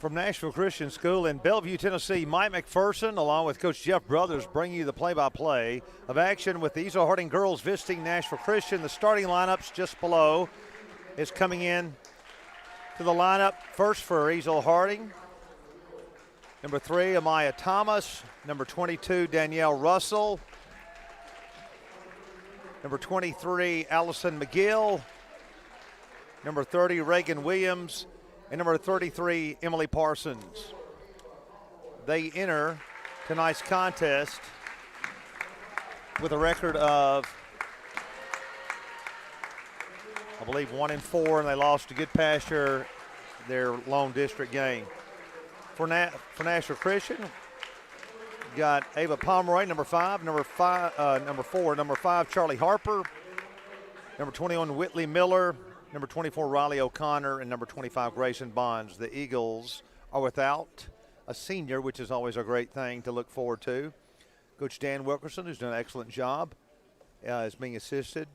From Nashville Christian School in Bellevue, Tennessee, Mike McPherson, along with Coach Jeff Brothers, bring you the play-by-play of action with the Ezell-Harding girls visiting Nashville Christian. The starting lineups just below is coming in to the lineup. First for Ezell-Harding, number 3, Amaya Thomas. Number 22, Danielle Russell. Number 23, Allison McGill. Number 30, Reagan Williams. And number 33, Emily Parsons. They enter tonight's contest with a record of, I believe, 1-4, and they lost to Good Pasture their lone district game. For Nashville Christian, we got Ava Pomeroy, number 4, number 5, Charlie Harper, number 21, Whitley Miller, number 24, Riley O'Connor, and number 25, Grayson Bonds. The Eagles are without a senior, which is always a great thing to look forward to. Coach Dan Wilkerson, who's done an excellent job, is being assisted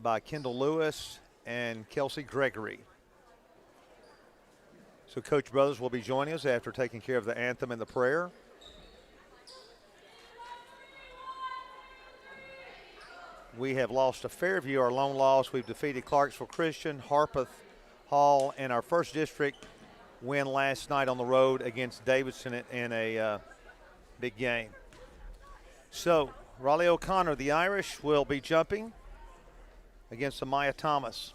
by Kendall Lewis and Kelsey Gregory. So Coach Brothers will be joining us after taking care of the anthem and the prayer. We have lost to Fairview, our lone loss. We've defeated Clarksville Christian, Harpeth Hall, and our first district win last night on the road against Davidson in a big game. So Riley O'Connor, the Irish, will be jumping against Amaya Thomas.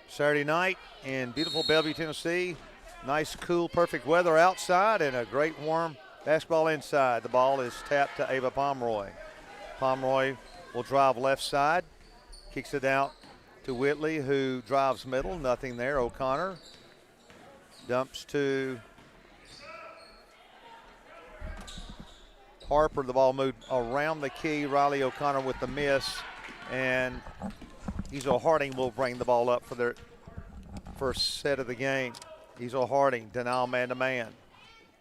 Saturday night in beautiful Bellevue, Tennessee. Nice, cool, perfect weather outside and a great warm basketball inside. The ball is tapped to Ava Pomeroy. Pomeroy will drive left side, kicks it out to Whitley, who drives middle. Nothing there. O'Connor dumps to Harper. The ball moved around the key. Riley O'Connor with the miss, and Ezell-Harding will bring the ball up for their first set of the game. Ezell-Harding, denial man-to-man.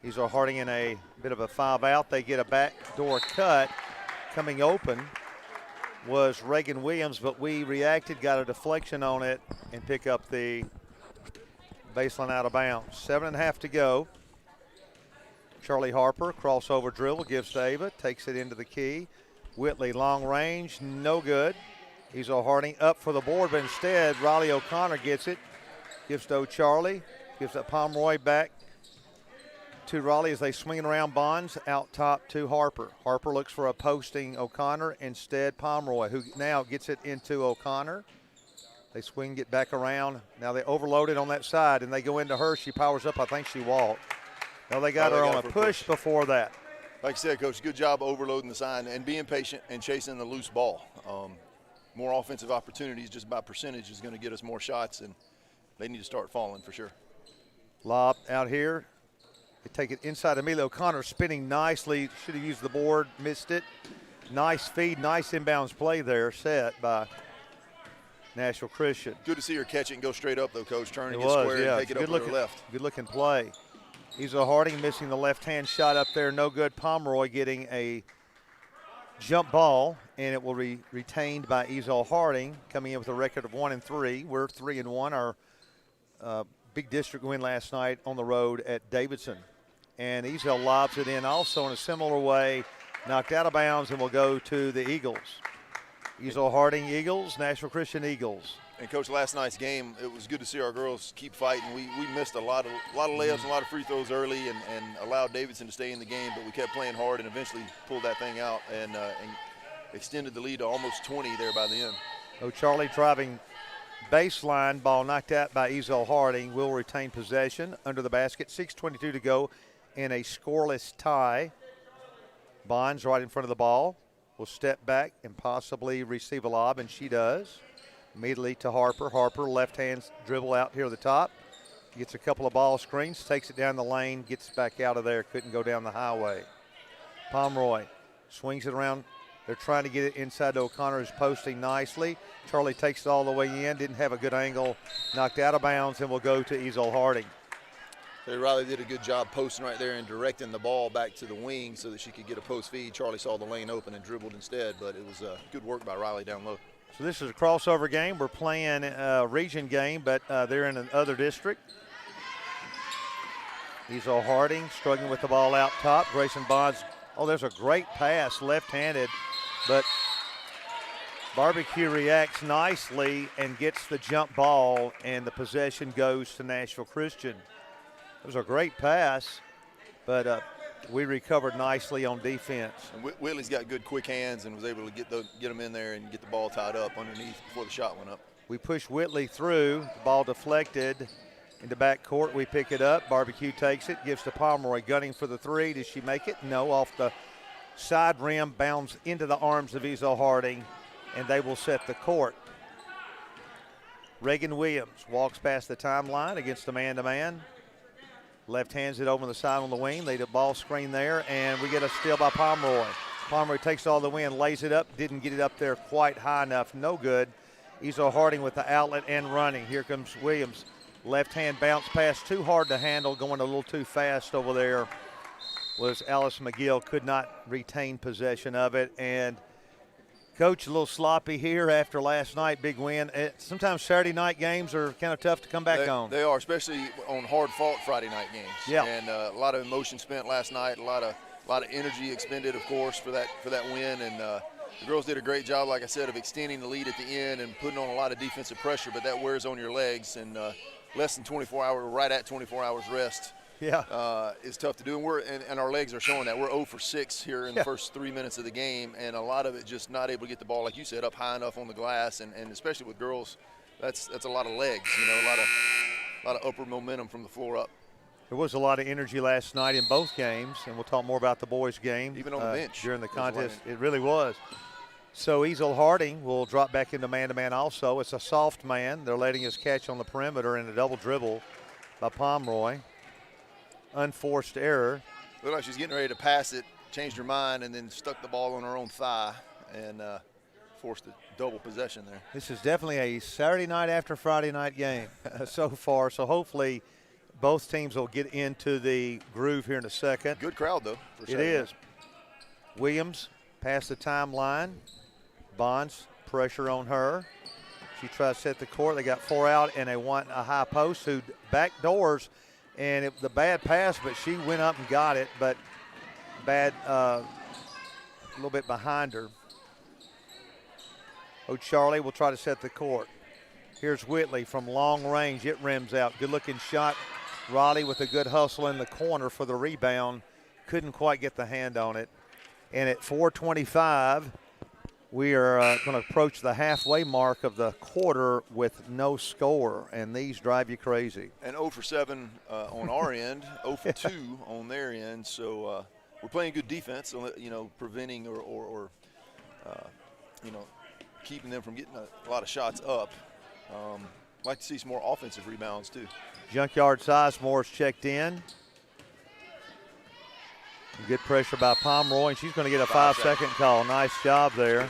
Ezell-Harding in a bit of a 5-out. They get a backdoor cut. Coming open was Reagan Williams, but we reacted, got a deflection on it, and pick up the baseline out of bounds. 7.5 to go. Charlie Harper, crossover dribble, gives to Ava, takes it into the key. Whitley, long range, no good. Ezell-Harding up for the board, but instead Riley O'Connor gets it, gives to O'Charlie, gives that Pomeroy back to Raleigh as they swing it around. Bonds out top to Harper. Harper looks for a posting O'Connor. Instead, Pomeroy, who now gets it into O'Connor. They swing it back around. Now they overloaded on that side, and they go into her. She powers up. I think she walked. No, they got her on a push before that. Like I said, Coach, good job overloading the sign and being patient and chasing the loose ball. More offensive opportunities just by percentage is going to get us more shots, and they need to start falling for sure. Lob out here. They take it inside. Amelia O'Connor spinning nicely. Should have used the board, missed it. Nice feed, nice inbounds play there, set by Nashville Christian. Good to see her catch it and go straight up, though, Coach. Turn and get square and take it up with her left. Good looking play. Ezell-Harding missing the left-hand shot up there. No good. Pomeroy getting a jump ball, and it will be retained by Ezell-Harding, coming in with a record of 1-3. We're 3-1. Our big district win last night on the road at Davidson. And Ezell lobs it in also in a similar way, knocked out of bounds, and will go to the Eagles. Ezell-Harding Eagles, Nashville Christian Eagles. And, Coach, last night's game, it was good to see our girls keep fighting. We missed a lot of layups and a lot of free throws early and allowed Davidson to stay in the game, but we kept playing hard and eventually pulled that thing out and extended the lead to almost 20 there by the end. O'Charlie driving baseline, ball knocked out by Ezell-Harding, will retain possession under the basket. 6:22 to go in a scoreless tie. Bonds right in front of the ball will step back and possibly receive a lob, and she does. Immediately to Harper. Harper, left-hand dribble out here at the top. Gets a couple of ball screens, takes it down the lane, gets back out of there. Couldn't go down the highway. Pomeroy swings it around. They're trying to get it inside to O'Connor, who's posting nicely. Charlie takes it all the way in, didn't have a good angle, knocked out of bounds, and will go to Ezell-Harding. Riley did a good job posting right there and directing the ball back to the wing so that she could get a post feed. Charlie saw the lane open and dribbled instead, but it was good work by Riley down low. So this is a crossover game. We're playing a region game, but they're in another district. Ezell-Harding struggling with the ball out top. Grayson Bonds, oh, there's a great pass, left-handed, but Barbecue reacts nicely and gets the jump ball, and the possession goes to Nashville Christian. It was a great pass, but we recovered nicely on defense. And Whitley's got good quick hands and was able to get them in there and get the ball tied up underneath before the shot went up. We push Whitley through, the ball deflected into back court. We pick it up. Barbecue takes it, gives to Pomeroy, gunning for the three. Does she make it? No, off the side rim, bounds into the arms of Ezell-Harding, and they will set the court. Reagan Williams walks past the timeline against the man-to-man. Left hands it over the side on the wing. They do ball screen there, and we get a steal by Pomeroy. Pomeroy takes all the wind, lays it up, didn't get it up there quite high enough. No good. Ezell-Harding with the outlet and running. Here comes Williams. Left hand bounce pass, too hard to handle, going a little too fast over there. Was Alice McGill, could not retain possession of it. And Coach, a little sloppy here after last night, big win. Sometimes Saturday night games are kind of tough to come back on. They are, especially on hard-fought Friday night games. Yeah. And a lot of emotion spent last night, a lot of energy expended, of course, for that win. And the girls did a great job, like I said, of extending the lead at the end and putting on a lot of defensive pressure, but that wears on your legs. And less than 24 hours, right at 24 hours rest. Yeah, is tough to do, and our legs are showing that. We're 0 for 6 here in the first 3 minutes of the game, and a lot of it just not able to get the ball, like you said, up high enough on the glass, and especially with girls, that's a lot of legs, a lot of upward momentum from the floor up. There was a lot of energy last night in both games, and we'll talk more about the boys' game. Even on the bench. During the contest, it really was. So Ezell-Harding will drop back into man-to-man also. It's a soft man. They're letting us catch on the perimeter in a double dribble by Pomeroy. Unforced error. Looked like she's getting ready to pass it, changed her mind, and then stuck the ball on her own thigh and forced a double possession there. This is definitely a Saturday night after Friday night game so far. So hopefully both teams will get into the groove here in a second. Good crowd, though. It is. Williams past the timeline. Bonds, pressure on her. She tries to set the court. They got 4 out, and they want a high post who backdoors. And it was a bad pass, but she went up and got it, but bad, a little bit behind her. O'Charlie will try to set the court. Here's Whitley from long range. It rims out. Good-looking shot. Riley with a good hustle in the corner for the rebound. Couldn't quite get the hand on it. And at 4:25, we are going to approach the halfway mark of the quarter with no score, and these drive you crazy. And 0 for 7 on our end, 0 for 2 on their end. So we're playing good defense, preventing or keeping them from getting a lot of shots up. I'd like to see some more offensive rebounds too. Junkyard Sizemore's checked in. Good pressure by Pomeroy, and she's going to get a 5-second call. Nice job there.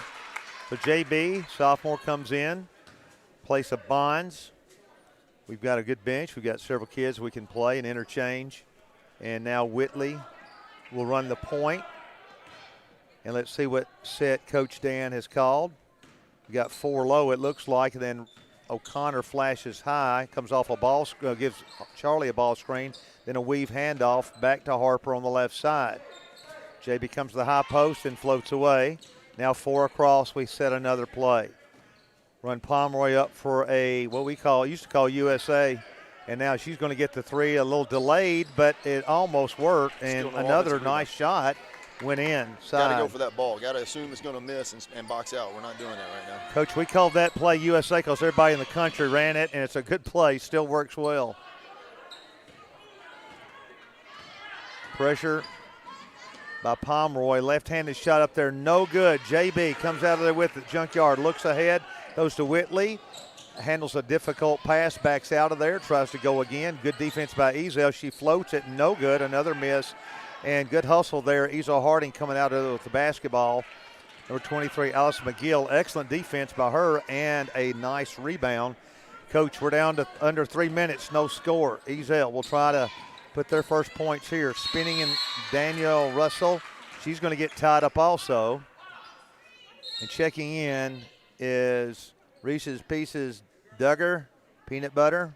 So JB, sophomore, comes in, place of Bonds. We've got a good bench. We've got several kids we can play and interchange. And now Whitley will run the point. And let's see what set Coach Dan has called. We got 4 low, it looks like, and then O'Connor flashes high, comes off a ball, gives Charlie a ball screen, then a weave handoff back to Harper on the left side. JB comes to the high post and floats away. Now 4 across, we set another play. Run Pomeroy up for a, what we used to call USA, and now she's going to get the 3, a little delayed, but it almost worked, and another nice shot went in. Got to go for that ball. Got to assume it's going to miss and box out. We're not doing that right now. Coach, we called that play USA because everybody in the country ran it, and it's a good play. Still works well. Pressure by Pomeroy. Left-handed shot up there, no good. JB comes out of there with it. Junkyard looks ahead, goes to Whitley, handles a difficult pass, backs out of there, tries to go again. Good defense by Ezell. She floats it, no good. Another miss. And good hustle there. Ezell-Harding coming out of it with the basketball. Number 23, Alice McGill. Excellent defense by her and a nice rebound. Coach, we're down to under 3 minutes, no score. Ezell will try to put their first points here. Spinning in Danielle Russell. She's going to get tied up also. And checking in is Reese's Pieces Duggar peanut butter.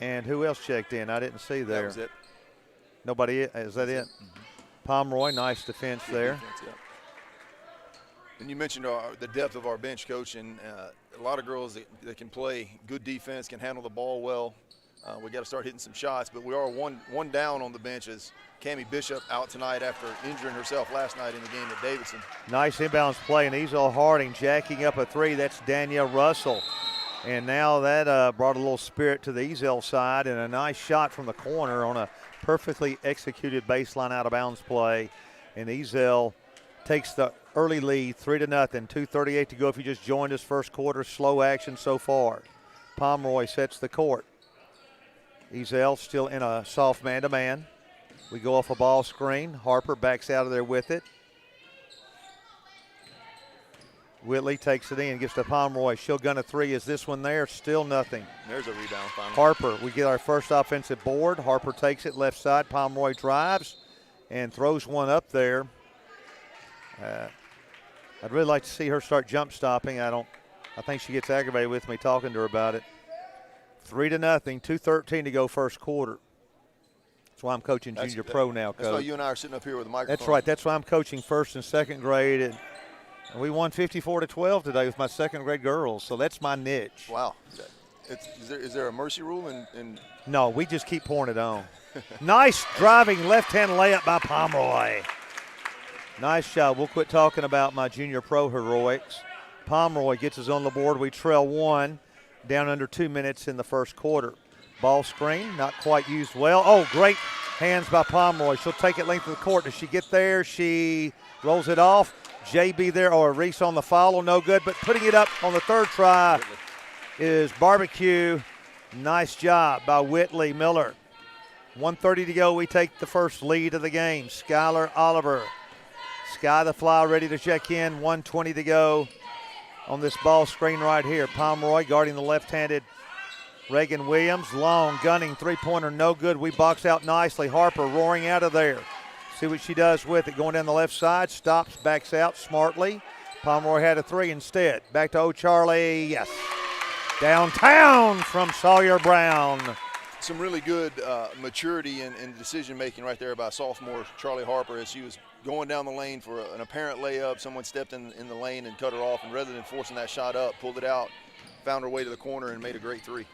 And who else checked in? I didn't see there. That was it. Nobody, is that it? Mm-hmm. Pomeroy, nice defense there. Defense, yeah. And you mentioned the depth of our bench, Coach, and a lot of girls that can play good defense, can handle the ball well. We got to start hitting some shots, but we are one down on the bench as Cammie Bishop out tonight after injuring herself last night in the game at Davidson. Nice inbounds play, and Ezell-Harding jacking up a three. That's Danielle Russell. And now that brought a little spirit to the Ezell side, and a nice shot from the corner on a perfectly executed baseline out of bounds play. And Ezell takes the early lead, 3-0, 2:38 to go. If you just joined us, first quarter, slow action so far. Pomeroy sets the court. Ezell still in a soft man-to-man. We go off a ball screen. Harper backs out of there with it. Whitley takes it in, gives to Pomeroy. She'll gun a three. Is this one there? Still nothing. There's a rebound finally. Harper, we get our first offensive board. Harper takes it left side. Pomeroy drives and throws one up there. I'd really like to see her start jump stopping. I think she gets aggravated with me talking to her about it. 3-0, 2:13 to go first quarter. That's why I'm coaching junior pro now, Coach. That's why you and I are sitting up here with a microphone. That's right. That's why I'm coaching first and second grade. And we won 54-12 today with my second grade girls, so that's my niche. Wow. Is there a mercy rule? No, we just keep pouring it on. Nice driving left-hand layup by Pomeroy. Nice shot. We'll quit talking about my junior pro heroics. Pomeroy gets us on the board. We trail one, down under 2 minutes in the first quarter. Ball screen, not quite used well. Oh, great hands by Pomeroy. She'll take it length of the court. Does she get there? She rolls it off. JB there, or Reese on the follow, no good. But putting it up on the third try is Barbecue. Nice job by Whitley Miller. 1:30 to go. We take the first lead of the game. Skylar Oliver. Sky the Fly ready to check in. 1:20 to go on this ball screen right here. Pomeroy guarding the left-handed Reagan Williams. Long gunning three-pointer, no good. We box out nicely. Harper roaring out of there. See what she does with it. Going down the left side. Stops, backs out smartly. Pomeroy had a three instead. Back to O'Charlie. Yes. Downtown from Sawyer Brown. Some really good maturity and decision-making right there by sophomore Charlie Harper as she was going down the lane for an apparent layup. Someone stepped in the lane and cut her off, and rather than forcing that shot up, pulled it out, found her way to the corner, and made a great three.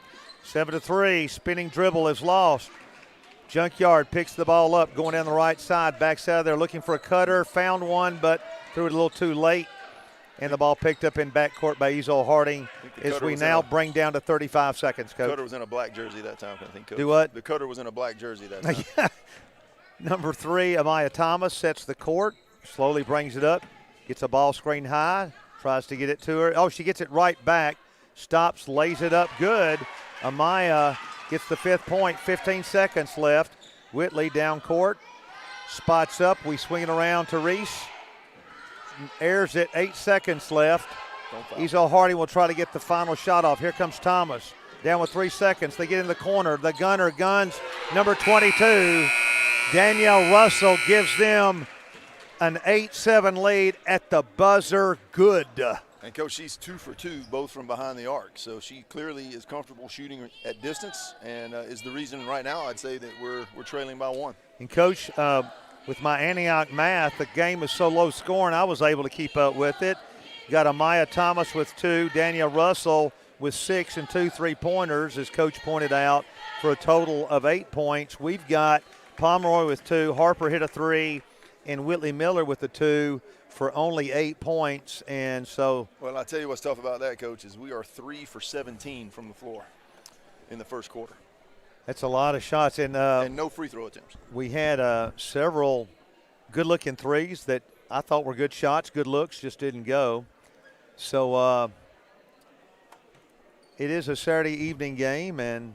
7-3. Spinning dribble is lost. Junkyard picks the ball up, going down the right side, backs out of there, looking for a cutter, found one, but threw it a little too late. And the ball picked up in backcourt by Ezell-Harding as we now bring down to 35 seconds, Coach. The cutter was in a black jersey that time, I think, Coach. Do what? The cutter was in a black jersey that time. Number 3, Amaya Thomas sets the court, slowly brings it up, gets a ball screen high, tries to get it to her. Oh, she gets it right back, stops, lays it up good. Amaya gets the 5th point, 15 seconds left. Whitley down court, spots up. We swing it around to Reese. Airs it, 8 seconds left. Ezell-Harding will try to get the final shot off. Here comes Thomas. Down with 3 seconds. They get in the corner. The gunner guns number 22. Danielle Russell gives them an 8-7 lead at the buzzer. Good. And, Coach, she's 2 for 2, both from behind the arc. So she clearly is comfortable shooting at distance and is the reason right now I'd say that we're trailing by 1. And, Coach, with my Antioch math, the game is so low scoring, I was able to keep up with it. Got Amaya Thomas with 2, Danielle Russell with 6 and 2 3-pointers, as Coach pointed out, for a total of 8 points. We've got Pomeroy with 2, Harper hit a 3, and Whitley Miller with a 2 for only 8 points. And so, well, I'll tell you what's tough about that, Coach, is we are 3 for 17 from the floor in the first quarter. That's a lot of shots. And no free throw attempts. We had several good-looking threes that I thought were good shots, good looks, just didn't go. So it is a Saturday evening game and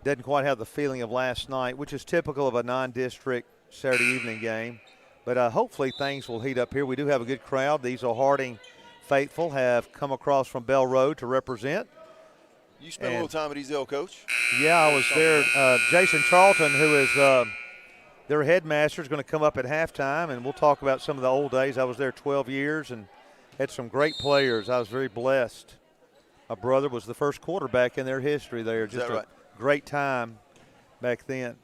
doesn't quite have the feeling of last night, which is typical of a non-district Saturday evening game. But hopefully things will heat up here. We do have a good crowd. The Ezell-Harding faithful have come across from Bell Road to represent. You spent a little time at Ezell, Coach? Yeah, I was there. Jason Charlton, who is their headmaster is going to come up at halftime, and we'll talk about some of the old days. I was there 12 years and had some great players. I was very blessed. My brother was the first quarterback in their history there. Is that right? Great time back then.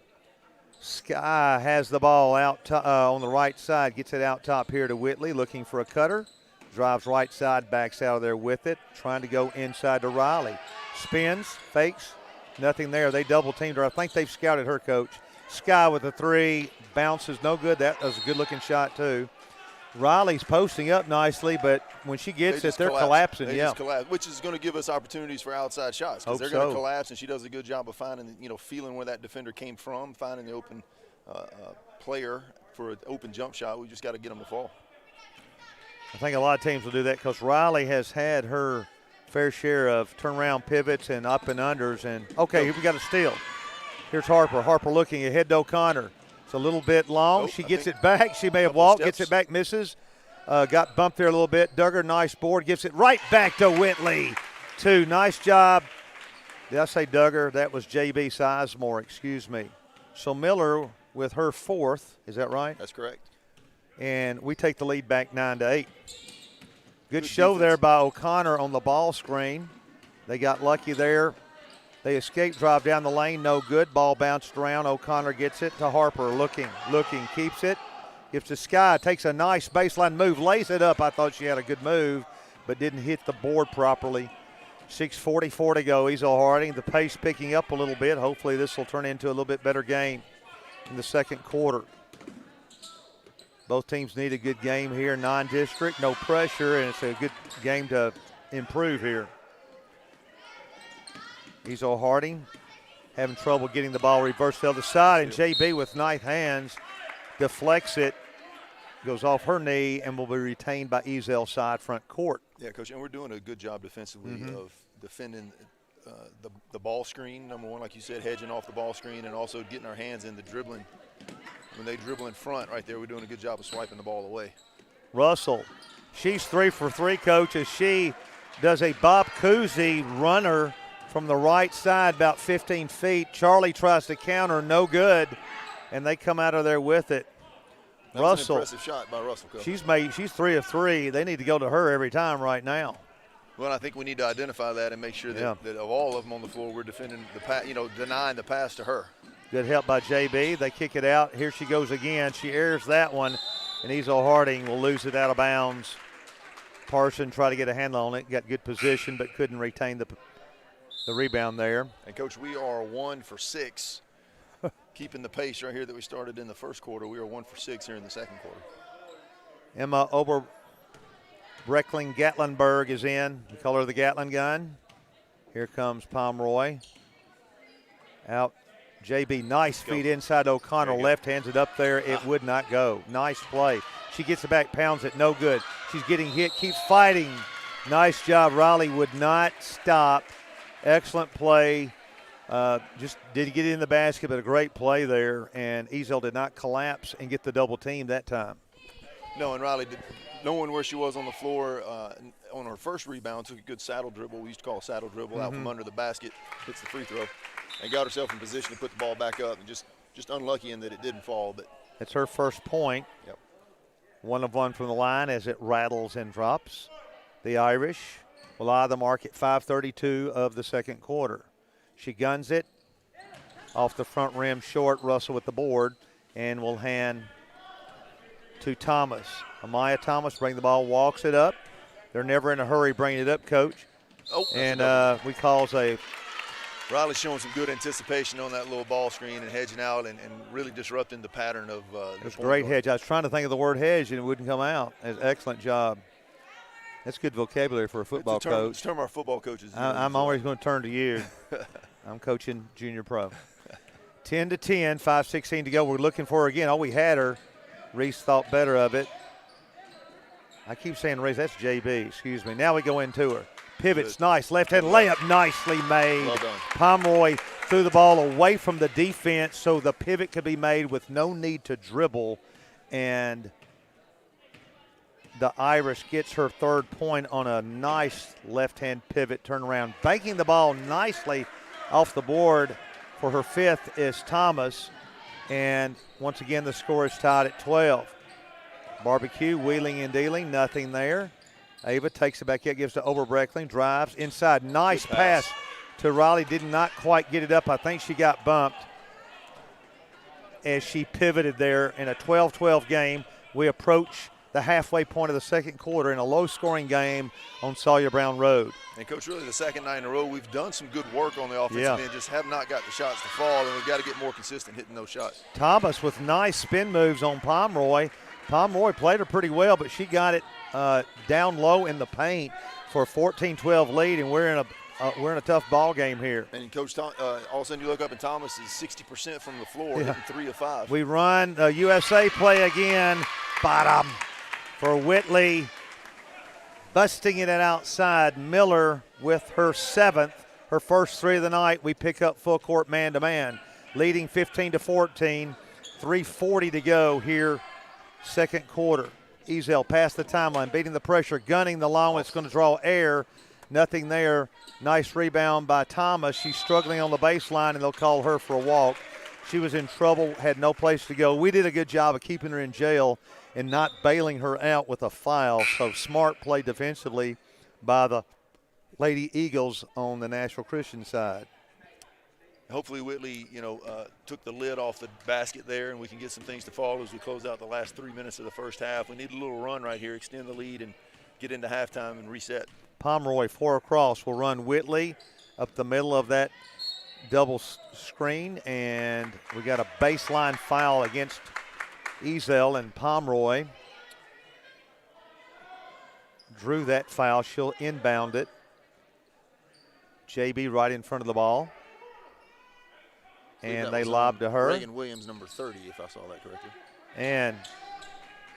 Sky has the ball out on the right side, gets it out top here to Whitley, looking for a cutter. Drives right side, backs out of there with it, trying to go inside to Riley. Spins, fakes, nothing there. They double-teamed her. I think they've scouted her, Coach. Sky with a three, bounces, no good. That was a good-looking shot, too. Riley's posting up nicely, but when she gets it, they're collapsing. They just collapse, which is going to give us opportunities for outside shots because they're going to collapse, and she does a good job of finding, feeling where that defender came from, finding the open player for an open jump shot. We just got to get them to fall. I think a lot of teams will do that because Riley has had her fair share of turnaround pivots and up and unders. And, okay, here we got a steal. Here's Harper. Harper looking ahead to O'Connor. It's a little bit long. She gets it back. She may have walked, gets it back, misses. Got bumped there a little bit. Duggar, nice board, gives it right back to Whitley. Nice job. Did I say Duggar? That was J.B. Sizemore, excuse me. So Miller with her fourth. Is that right? That's correct. And we take the lead back 9-8. Good show defense there by O'Connor on the ball screen. They got lucky there. They escape, drive down the lane, no good. Ball bounced around. O'Connor gets it to Harper, looking, keeps it. Gives to Sky, takes a nice baseline move, lays it up. I thought she had a good move, but didn't hit the board properly. 6:44 to go. Ezell-Harding, the pace picking up a little bit. Hopefully this will turn into a little bit better game in the second quarter. Both teams need a good game here. Non-district, no pressure, and it's a good game to improve here. Ezell-Harding having trouble getting the ball reversed to the other side, and JB with nice hands deflects it, goes off her knee, and will be retained by Ezell side front court. Yeah, Coach, and we're doing a good job defensively of defending the ball screen, number one, like you said, hedging off the ball screen, and also getting our hands in the dribbling. When they dribble in front right there, we're doing a good job of swiping the ball away. Russell, she's 3 for 3, Coach, as she does a Bob Cousy runner from the right side about 15 feet. Charlie tries to counter, no good, and they come out of there with it. That was an impressive shot by Russell, Coach. She's 3 of 3. They need to go to her every time right now. Well, I think we need to identify that and make sure that, that of all of them on the floor, we're defending the pass, denying the pass to her. Good help by JB. They kick it out. Here she goes again. She airs that one, and Ezell-Harding will lose it out of bounds. Parson tried to get a handle on it, got good position, but couldn't retain the rebound there. And, Coach, we are 1 for 6, keeping the pace right here that we started in the first quarter. We are 1 for 6 here in the second quarter. Emma Oberbreckling-Gatlinburg is in. We call her the Gatlin gun. Here comes Pomeroy. Out. JB, nice feet inside O'Connor. Left hands it up there. It would not go. Nice play. She gets it back, pounds it, no good. She's getting hit, keeps fighting. Nice job. Riley would not stop. Excellent play. Just did get it in the basket, but a great play there. And Ezell did not collapse and get the double team that time. No, and Riley, knowing where she was on the floor on her first rebound, took a good saddle dribble. We used to call a saddle dribble out from under the basket, hits the free throw, and got herself in position to put the ball back up. And just unlucky in that it didn't fall. But it's her first point. Yep. 1 of 1 from the line as it rattles and drops. The Irish will eye the mark at 5:32 of the second quarter. She guns it off the front rim short. Russell with the board, and will hand to Thomas. Amaya Thomas bring the ball, walks it up. They're never in a hurry bringing it up, Coach. And we calls a. Riley's showing some good anticipation on that little ball screen and hedging out and really disrupting the pattern of it was a great hedge. I was trying to think of the word hedge and it wouldn't come out. An excellent job. That's good vocabulary for a football coach. It's a term our football coaches use. I'm always going to turn to you. I'm coaching junior pro. 10-10, 5:16 to go. We're looking for her again. Oh, we had her. Reese thought better of it. I keep saying Reese. That's JB. Excuse me. Now we go into her. Pivots, nice. Left-hand layup, nicely made. Well done. Pomeroy threw the ball away from the defense so the pivot could be made with no need to dribble. And the Irish gets her third point on a nice left-hand pivot turnaround. Banking the ball nicely off the board for her fifth is Thomas. And once again, the score is tied at 12. Barbecue, wheeling and dealing, nothing there. Ava takes it back out, gives to Oberbreckling, drives inside. Nice pass to Riley. Did not quite get it up. I think she got bumped as she pivoted there in a 12-12 game. We approach the halfway point of the second quarter in a low-scoring game on Sawyer Brown Road. And, Coach, really the second night in a row, we've done some good work on the offensive end, just have not got the shots to fall, and we've got to get more consistent hitting those shots. Thomas with nice spin moves on Pomeroy. Pomeroy played her pretty well, but she got it down low in the paint for a 14-12 lead, and we're in a tough ball game here. And Coach, all of a sudden you look up and Thomas is 60% from the floor, hitting 3 of 5. We run USA play again. Bottom for Whitley, busting it outside. Miller with her 7th, her first 3 of the night. We pick up full court man-to-man, leading 15-14. 3:40 to go here, second quarter. Ezell past the timeline, beating the pressure, gunning the long one. It's going to draw air. Nothing there. Nice rebound by Thomas. She's struggling on the baseline, and they'll call her for a walk. She was in trouble, had no place to go. We did a good job of keeping her in jail and not bailing her out with a foul. So smart play defensively by the Lady Eagles on the Nashville Christian side. Hopefully Whitley, took the lid off the basket there, and we can get some things to fall as we close out the last 3 minutes of the first half. We need a little run right here, extend the lead, and get into halftime and reset. Pomeroy 4 across will run Whitley up the middle of that double screen, and we got a baseline foul against Ezell, and Pomeroy drew that foul. She'll inbound it. JB right in front of the ball. And they lobbed to her. Reagan Williams, number 30, if I saw that correctly. And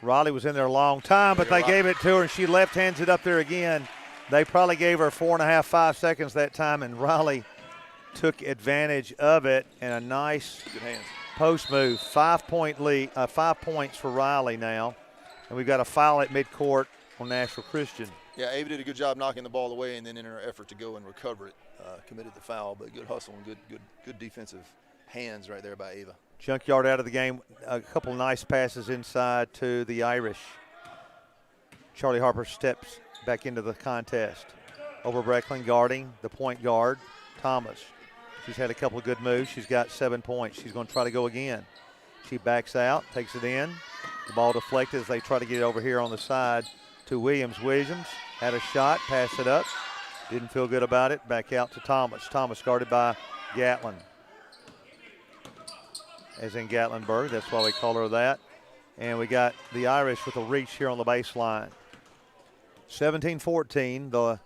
Riley was in there a long time, but they gave it to her, and she left-hands it up there again. They probably gave her 4.5, 5 seconds that time, and Riley took advantage of it, and a nice post move. 5-point lead, 5 points for Riley now. And we've got a foul at midcourt on Nashville Christian. Yeah, Ava did a good job knocking the ball away, and then in her effort to go and recover it, committed the foul. But good hustle and good defensive hands right there by Ava. Junkyard out of the game. A couple nice passes inside to the Irish. Charlie Harper steps back into the contest. Oberbreckling guarding the point guard, Thomas. She's had a couple of good moves. She's got 7 points. She's going to try to go again. She backs out, takes it in. The ball deflected as they try to get it over here on the side to Williams. Williams had a shot, passed it up. Didn't feel good about it. Back out to Thomas. Thomas guarded by Gatlin. As in Gatlinburg, that's why we call her that. And we got the Irish with a reach here on the baseline. 17-14, the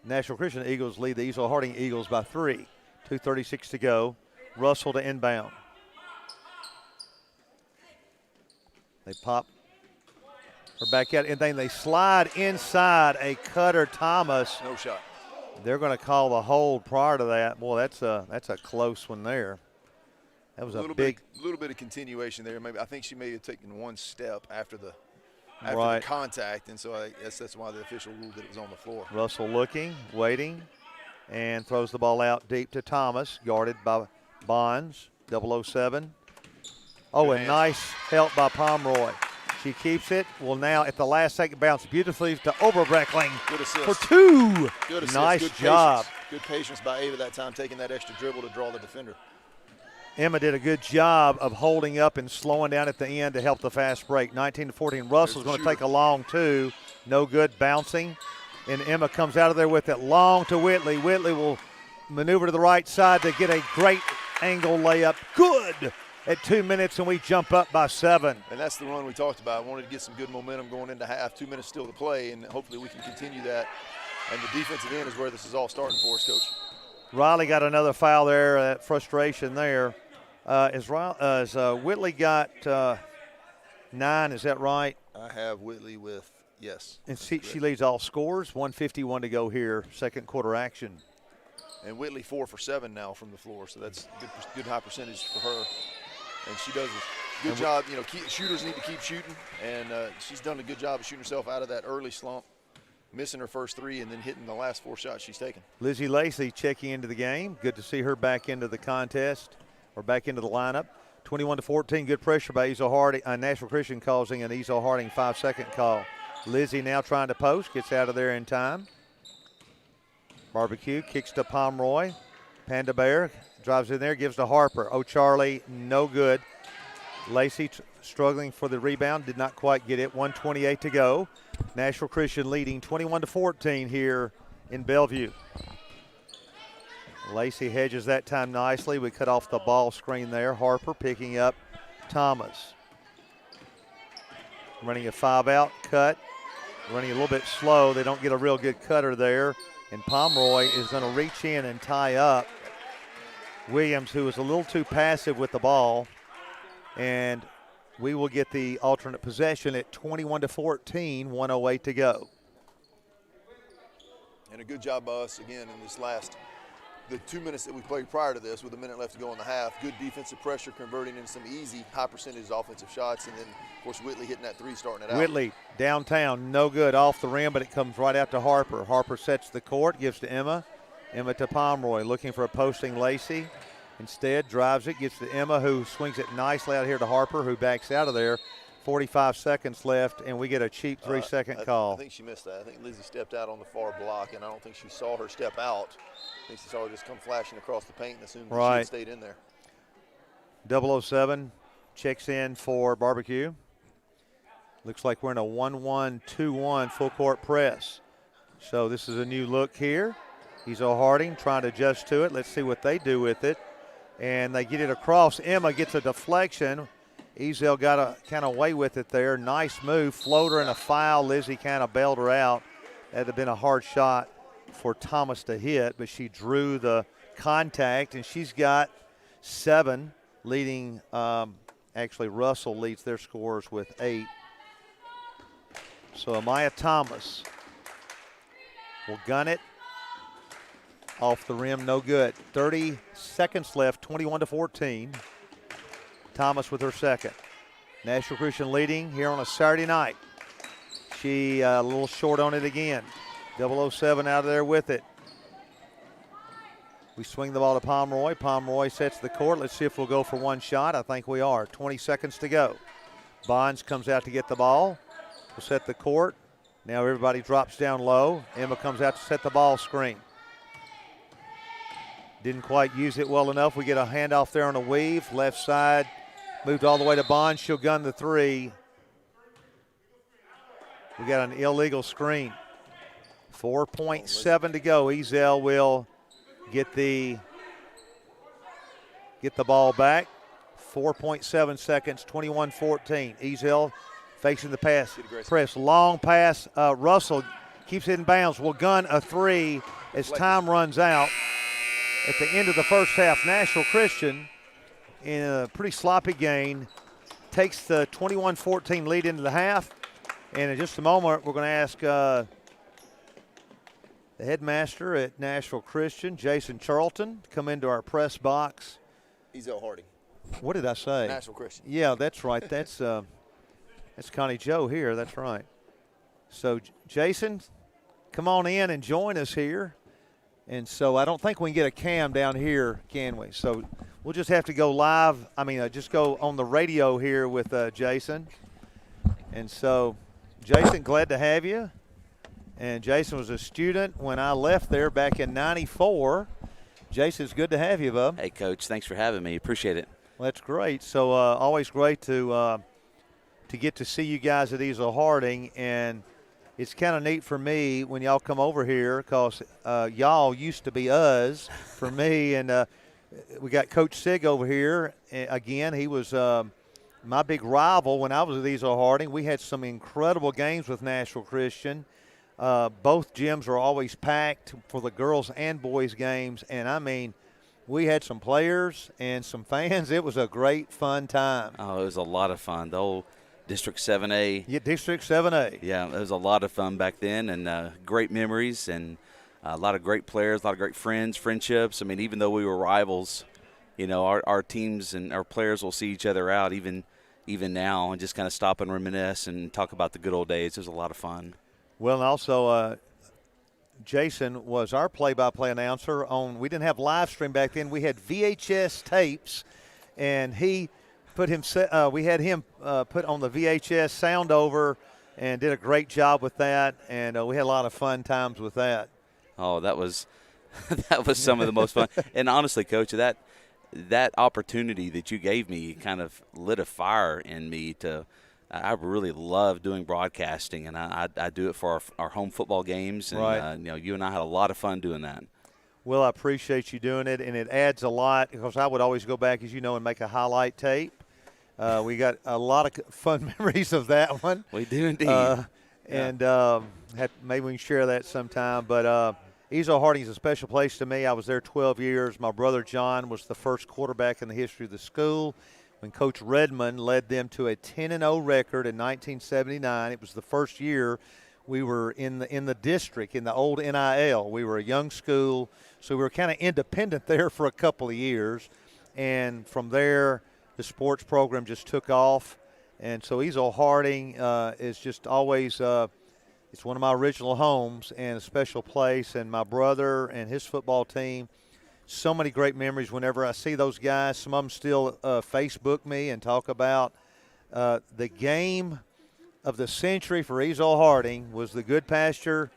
Nashville Christian Eagles lead the Ezell-Harding Eagles by 3. 2:36 to go. Russell to inbound. They pop her back out, and then they slide inside a cutter. Thomas. No shot. They're going to call the hold prior to that. Boy, that's a close one there. That was a little bit of continuation there. Maybe I think she may have taken one step after the contact, and so I guess that's why the official ruled that it was on the floor. Russell looking, waiting, and throws the ball out deep to Thomas, guarded by Bonds, 007. Oh, and nice help by Pomeroy. She keeps it. Will now at the last second bounce beautifully to Oberbreckling for 2. Good assist. Nice good job. Patience. Good patience by Ava that time, taking that extra dribble to draw the defender. Emma did a good job of holding up and slowing down at the end to help the fast break. 19-14. Russell's going to take a long 2. No good, bouncing. And Emma comes out of there with it long to Whitley. Whitley will maneuver to the right side to get a great angle layup. Good at 2 minutes, and we jump up by 7. And that's the run we talked about. I wanted to get some good momentum going into half. 2 minutes still to play, and hopefully we can continue that. And the defensive end is where this is all starting for us, Coach. Riley got another foul there, that frustration there. As Whitley got 9, is that right? I have Whitley with, yes. And she leads all scores, 1:51 to go here, second quarter action. And Whitley 4 for 7 now from the floor, so that's good high percentage for her. And she does a good job. Shooters need to keep shooting, and she's done a good job of shooting herself out of that early slump, missing her first 3 and then hitting the last 4 shots she's taken. Lizzie Lacey checking into the game. Good to see her back into the contest or back into the lineup. 21-14, good pressure by Ezell-Harding. Nashville Christian causing an Ezell-Harding 5-second call. Lizzie now trying to post, gets out of there in time. Barbecue kicks to Pomeroy. Panda Bear drives in there, gives to Harper. O'Charlie, no good. Lacey struggling for the rebound, did not quite get it. 1:28 to go. Nashville Christian leading 21-14 here in Bellevue. Lacey hedges that time nicely. We cut off the ball screen there. Harper picking up Thomas. Running a 5-out cut. Running a little bit slow. They don't get a real good cutter there. And Pomeroy is going to reach in and tie up Williams, who is a little too passive with the ball. And we will get the alternate possession at 21-14, 1:08 to go. And a good job by us again in this the 2 minutes that we played prior to this with a minute left to go in the half. Good defensive pressure, converting into some easy, high percentage offensive shots. And then, of course, Whitley hitting that three, starting it out. Whitley downtown, no good off the rim, but it comes right out to Harper. Harper sets the court, gives to Emma. Emma to Pomeroy, looking for a posting Lacey. Instead, drives it, gets to Emma, who swings it nicely out here to Harper, who backs out of there. 45 seconds left, and we get a cheap 3-second call. I think she missed that. I think Lizzie stepped out on the far block, and I don't think she saw her step out. I think she saw her just come flashing across the paint and assumed that she had stayed in there. 007 checks in for Barbecue. Looks like we're in a 1-1-2-1 full court press. So this is a new look here. Ezell-Harding trying to adjust to it. Let's see what they do with it. And they get it across. Emma gets a deflection. Ezell got a kind of away with it there. Nice move. Floater and a foul. Lizzie kind of bailed her out. That had been a hard shot for Thomas to hit, but she drew the contact, and she's got 7, leading. Actually, Russell leads their scores with 8. So Amaya Thomas will gun it. Off the rim, no good. 30 seconds left, 21-14. Thomas with her second. Nashville Christian leading here on a Saturday night. She a little short on it again. 007 out of there with it. We swing the ball to Pomeroy. Pomeroy sets the court. Let's see if we'll go for one shot. I think we are. 20 seconds to go. Bonds comes out to get the ball. We'll set the court. Now everybody drops down low. Emma comes out to set the ball screen. Didn't quite use it well enough. We get a handoff there on a weave. Left side, moved all the way to Bond. She'll gun the three. We got an illegal screen. 4.7 to go. Ezell will get the ball back. 4.7 seconds, 21-14. Ezell facing the pass. Press, long pass. Russell keeps it in bounds. Will gun a three as time runs out. At the end of the first half, Nashville Christian, in a pretty sloppy game, takes the 21-14 lead into the half. And in just a moment, we're going to ask the headmaster at Nashville Christian, Jason Charlton, to come into our press box. Ezell-Harding. What did I say? Nashville Christian. Yeah, that's right. That's Connie Joe here. That's right. So, Jason, come on in and join us here. And so I don't think we can get a cam down here, can we? So we'll just have to go live. Just go on the radio here with Jason. And so, Jason, glad to have you. And Jason was a student when I left there back in '94. Jason, it's good to have you, bub. Hey, Coach. Thanks for having me. Appreciate it. Well, that's great. So always great to get to see you guys at Ezell-Harding. And it's kind of neat for me when y'all come over here because y'all used to be us for me. And we got Coach Sig over here. Again, he was my big rival when I was at Ezell-Harding. We had some incredible games with Nashville Christian. Both gyms are always packed for the girls and boys games. And, we had some players and some fans. It was a great, fun time. Oh, it was a lot of fun. The whole District 7A. Yeah, District 7A. Yeah, it was a lot of fun back then, and great memories, and a lot of great players, a lot of great friendships. Even though we were rivals, our teams and our players will see each other out even now and just kind of stop and reminisce and talk about the good old days. It was a lot of fun. Well, and also Jason was our play-by-play announcer we didn't have live stream back then. We had VHS tapes, and he we had him put on the VHS sound over and did a great job with that, and we had a lot of fun times with that. Oh, that was that was some of the most fun. And honestly, Coach, that opportunity that you gave me kind of lit a fire in me to. I really love doing broadcasting, and I do it for our home football games. And right. You and I had a lot of fun doing that. Well, I appreciate you doing it, and it adds a lot because I would always go back, as you know, and make a highlight tape. We got a lot of fun memories of that one. We do indeed. And maybe we can share that sometime. But Ezell-Harding is a special place to me. I was there 12 years. My brother John was the first quarterback in the history of the school. When Coach Redmond led them to a 10-0 record in 1979, it was the first year we were in the district, in the old NIL. We were a young school, so we were kind of independent there for a couple of years. And from there, the sports program just took off. And so Ezell-Harding is just always it's one of my original homes and a special place. And my brother and his football team, so many great memories whenever I see those guys. Some of them still Facebook me and talk about the game of the century for Ezell-Harding was the Good Pasture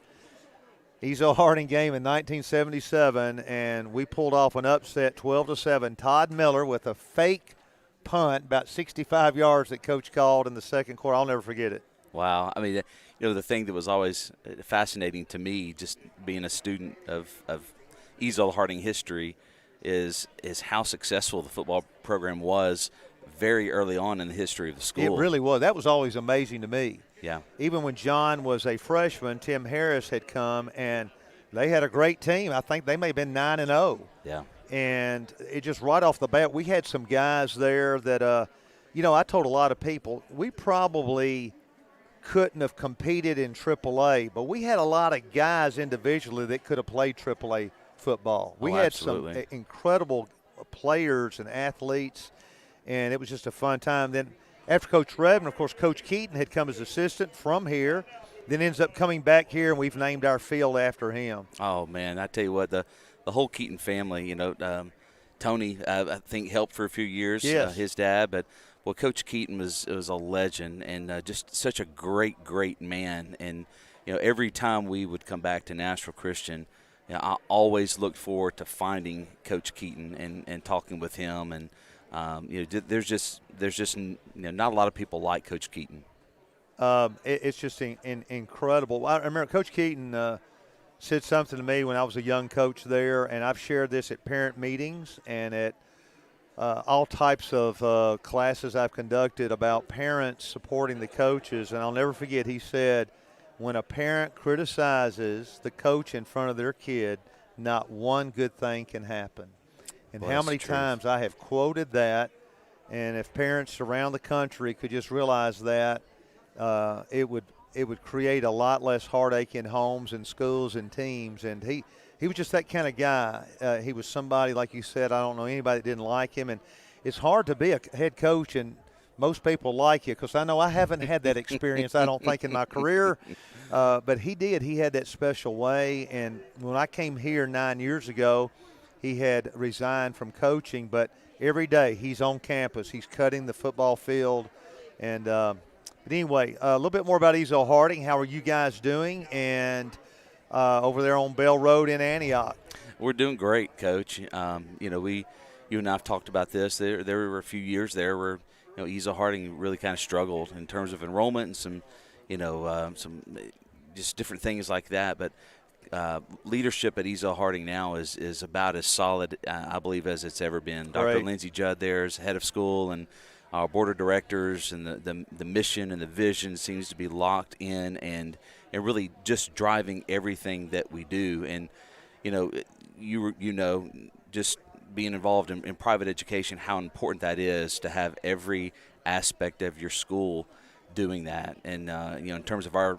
Ezell-Harding game in 1977, and we pulled off an upset 12-7. Todd Miller with a fake punt about 65 yards that Coach called in the second quarter. I'll never forget it. Wow. I mean, the thing that was always fascinating to me, just being a student of Ezell-Harding history, is how successful the football program was very early on in the history of the school. It really was. That was always amazing to me. Yeah. Even when John was a freshman, Tim Harris had come, and they had a great team. I think they may have been 9-0. Yeah. And it just right off the bat, we had some guys there that, I told a lot of people, we probably couldn't have competed in AAA, but we had a lot of guys individually that could have played AAA football. We had absolutely. some incredible players and athletes, and it was just a fun time. Then after Coach Redmond, of course, Coach Keaton had come as assistant from here, then ends up coming back here, and we've named our field after him. Oh, man, I tell you what, the whole Keaton family, Tony, I think, helped for a few years, yes. His dad, but well, Coach Keaton was a legend and just such a great man. And, every time we would come back to Nashville Christian, I always looked forward to finding Coach Keaton and talking with him. And, there's just not a lot of people like Coach Keaton. It's just incredible. I remember Coach Keaton said something to me when I was a young coach there, and I've shared this at parent meetings and at all types of classes I've conducted about parents supporting the coaches. And I'll never forget, he said, when a parent criticizes the coach in front of their kid, not one good thing can happen. And well, how many times I have quoted that, and if parents around the country could just realize that, it would create a lot less heartache in homes and schools and teams. And he was just that kind of guy. He was somebody, like you said, I don't know anybody that didn't like him. And it's hard to be a head coach and most people like you, because I know I haven't had that experience, I don't think, in my career. But he did. He had that special way. And when I came here 9 years ago, he had resigned from coaching. But every day he's on campus. He's cutting the football field. And but anyway, a little bit more about Ezell-Harding. How are you guys doing? And over there on Bell Road in Antioch. We're doing great, Coach. You and I have talked about this. There were a few years there where Ezell-Harding really kind of struggled in terms of enrollment and some just different things like that. But leadership at Ezell-Harding now is about as solid, I believe, as it's ever been. Dr. Lindsey Judd there is head of school, and our board of directors, and the mission and the vision seems to be locked in and really just driving everything that we do. And just being involved in private education, how important that is to have every aspect of your school doing that. And in terms of our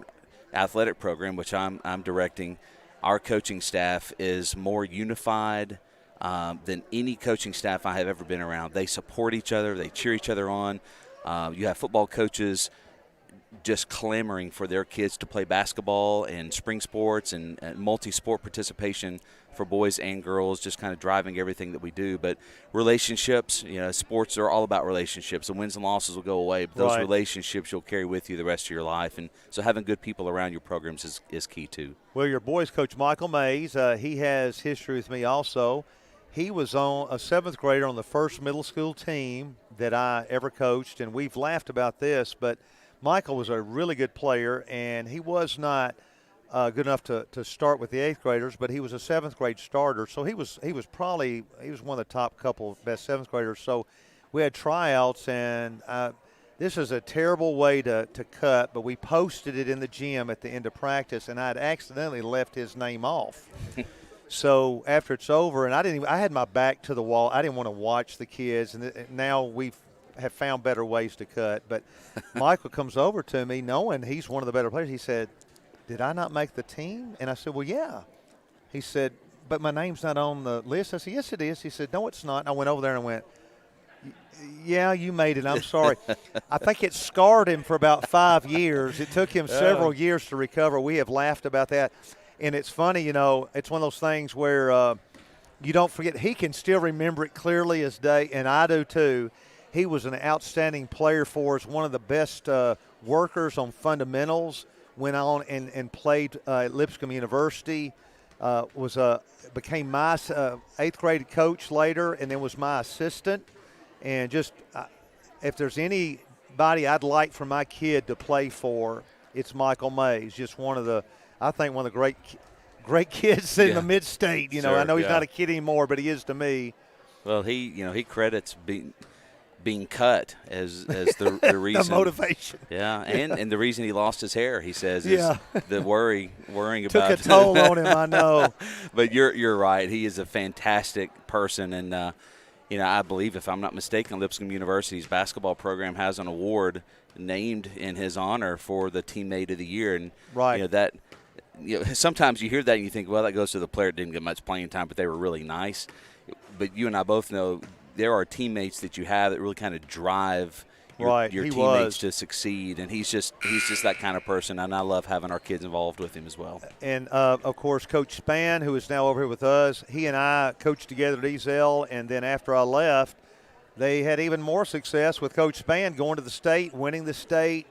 athletic program, which I'm directing, our coaching staff is more unified than any coaching staff I have ever been around. They support each other. They cheer each other on. You have football coaches just clamoring for their kids to play basketball and spring sports and multi-sport participation for boys and girls, just kind of driving everything that we do. But relationships, sports are all about relationships. The wins and losses will go away, but those relationships you'll carry with you the rest of your life. And so having good people around your programs is key too. Well, your boys coach, Michael Mays, he has history with me also. He was on a 7th grader on the first middle school team that I ever coached, and we've laughed about this, but Michael was a really good player, and he was not good enough to start with the 8th graders, but he was a 7th grade starter. So he was one of the top couple of best 7th graders. So we had tryouts, and this is a terrible way to cut, but we posted it in the gym at the end of practice, and I'd accidentally left his name off. So after it's over, and I had my back to the wall. I didn't want to watch the kids, and now we have found better ways to cut. But Michael comes over to me knowing he's one of the better players. He said, "Did I not make the team?" And I said, "Well, yeah." He said, "But my name's not on the list." I said, "Yes, it is." He said, "No, it's not." And I went over there and went, "Yeah, you made it. I'm sorry." I think it scarred him for about 5 years. It took him several years to recover. We have laughed about that. And it's funny, it's one of those things where you don't forget. He can still remember it clearly as day, and I do too. He was an outstanding player for us, one of the best workers on fundamentals, went on and played at Lipscomb University, became my 8th grade coach later, and then was my assistant. And just if there's anybody I'd like for my kid to play for, it's Michael Mays, just one of the great kids in the mid-state. Sure, I know he's not a kid anymore, but he is to me. Well, he credits being cut as the reason. The motivation. Yeah, and the reason he lost his hair, he says, is the worrying about. Took a toll on him, I know. But you're right. He is a fantastic person, and I believe, if I'm not mistaken, Lipscomb University's basketball program has an award named in his honor for the teammate of the year, and sometimes you hear that and you think, well, that goes to the player that didn't get much playing time, but they were really nice. But you and I both know there are teammates that you have that really kind of drive your teammates to succeed, and he's just that kind of person, and I love having our kids involved with him as well. And of course, Coach Spann, who is now over here with us, he and I coached together at Ezell, and then after I left, they had even more success with Coach Spann going to the state, winning the state.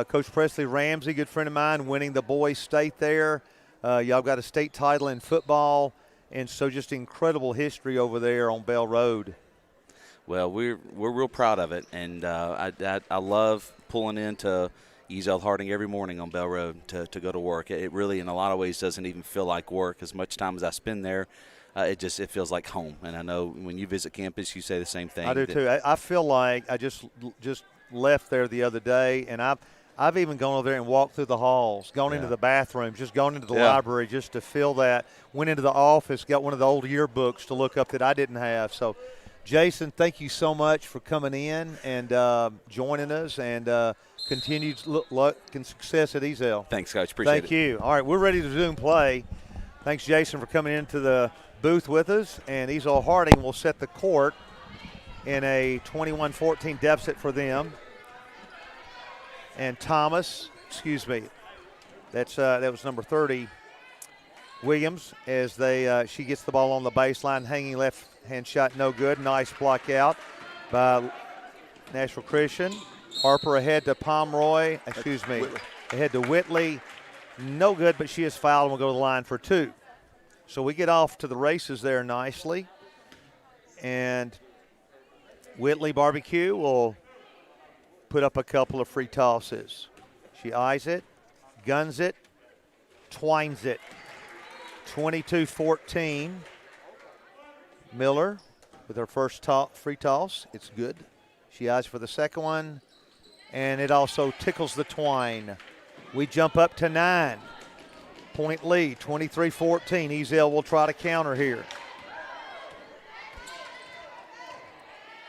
Coach Presley Ramsey, good friend of mine, winning the boys' state there. Y'all got a state title in football, and so just incredible history over there on Bell Road. Well, we're real proud of it, and I love pulling into Ezell-Harding every morning on Bell Road to go to work. It really, in a lot of ways, doesn't even feel like work. As much time as I spend there, it feels like home. And I know when you visit campus, you say the same thing. I do too. I feel like I just left there the other day, and I've even gone over there and walked through the halls, gone into the bathrooms, just gone into the library just to feel that. Went into the office, got one of the old yearbooks to look up that I didn't have. So, Jason, thank you so much for coming in and joining us, and continued luck and success at Ezell. Thanks, Coach. Appreciate it. Thank you. All right, we're ready to resume play. Thanks, Jason, for coming into the booth with us. And Ezell-Harding will set the court in a 21-14 deficit for them. And that was number 30, Williams, as she gets the ball on the baseline, hanging left-hand shot, no good. Nice block out by Nashville Christian. Harper ahead to Pomeroy, ahead to Whitley. No good, but she is fouled and will go to the line for 2. So we get off to the races there nicely. And Whitley Barbecue will put up a couple of free tosses. She eyes it, guns it, twines it. 22-14. Miller with her first free toss. It's good. She eyes for the second one, and it also tickles the twine. We jump up to 9-point lead, 23-14. Ezell will try to counter here.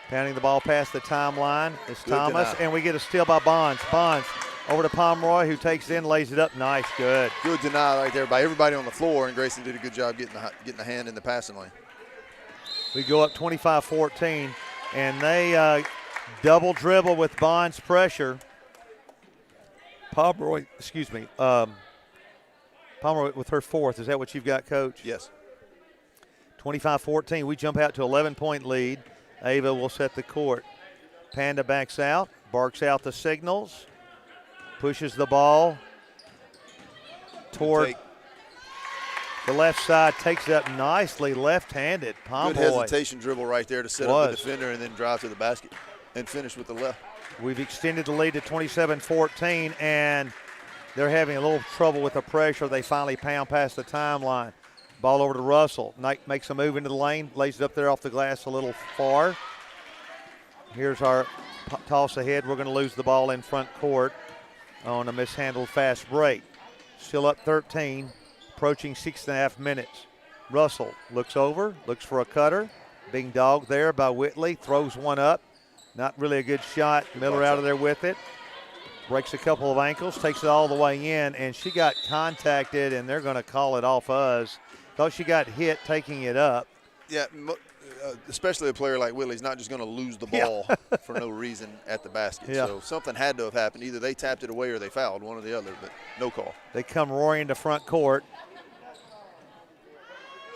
Pounding the ball past the timeline is Thomas, and we get a steal by Bonds. Bonds over to Pomeroy, who takes it in, lays it up. Nice, good. Good deny right there by everybody on the floor, and Grayson did a good job getting the hand in the passing lane. We go up 25-14, and they double dribble with Bonds' pressure. Pomeroy, Pomeroy with her fourth. Is that what you've got, Coach? Yes. 25-14. We jump out to 11-point lead. Ava will set the court. Panda backs out, barks out the signals, pushes the ball toward the left side, takes it up nicely, left-handed. Pomeroy. Good hesitation dribble right there to set up the defender and then drive to the basket and finish with the left. We've extended the lead to 27-14, and they're having a little trouble with the pressure. They finally pound past the timeline. Ball over to Russell. Knight makes a move into the lane, lays it up there off the glass a little far. Here's our toss ahead. We're going to lose the ball in front court on a mishandled fast break. Still up 13, approaching 6.5 minutes. Russell looks over, looks for a cutter. Being dogged there by Whitley, throws one up. Not really a good shot. Miller out of there with it. Breaks a couple of ankles, takes it all the way in, and she got contacted, and they're going to call it off us. Thought she got hit taking it up. Yeah, especially a player like Whitley's not just going to lose the ball for no reason at the basket. Yeah. So something had to have happened. Either they tapped it away or they fouled, one or the other, but no call. They come roaring to front court.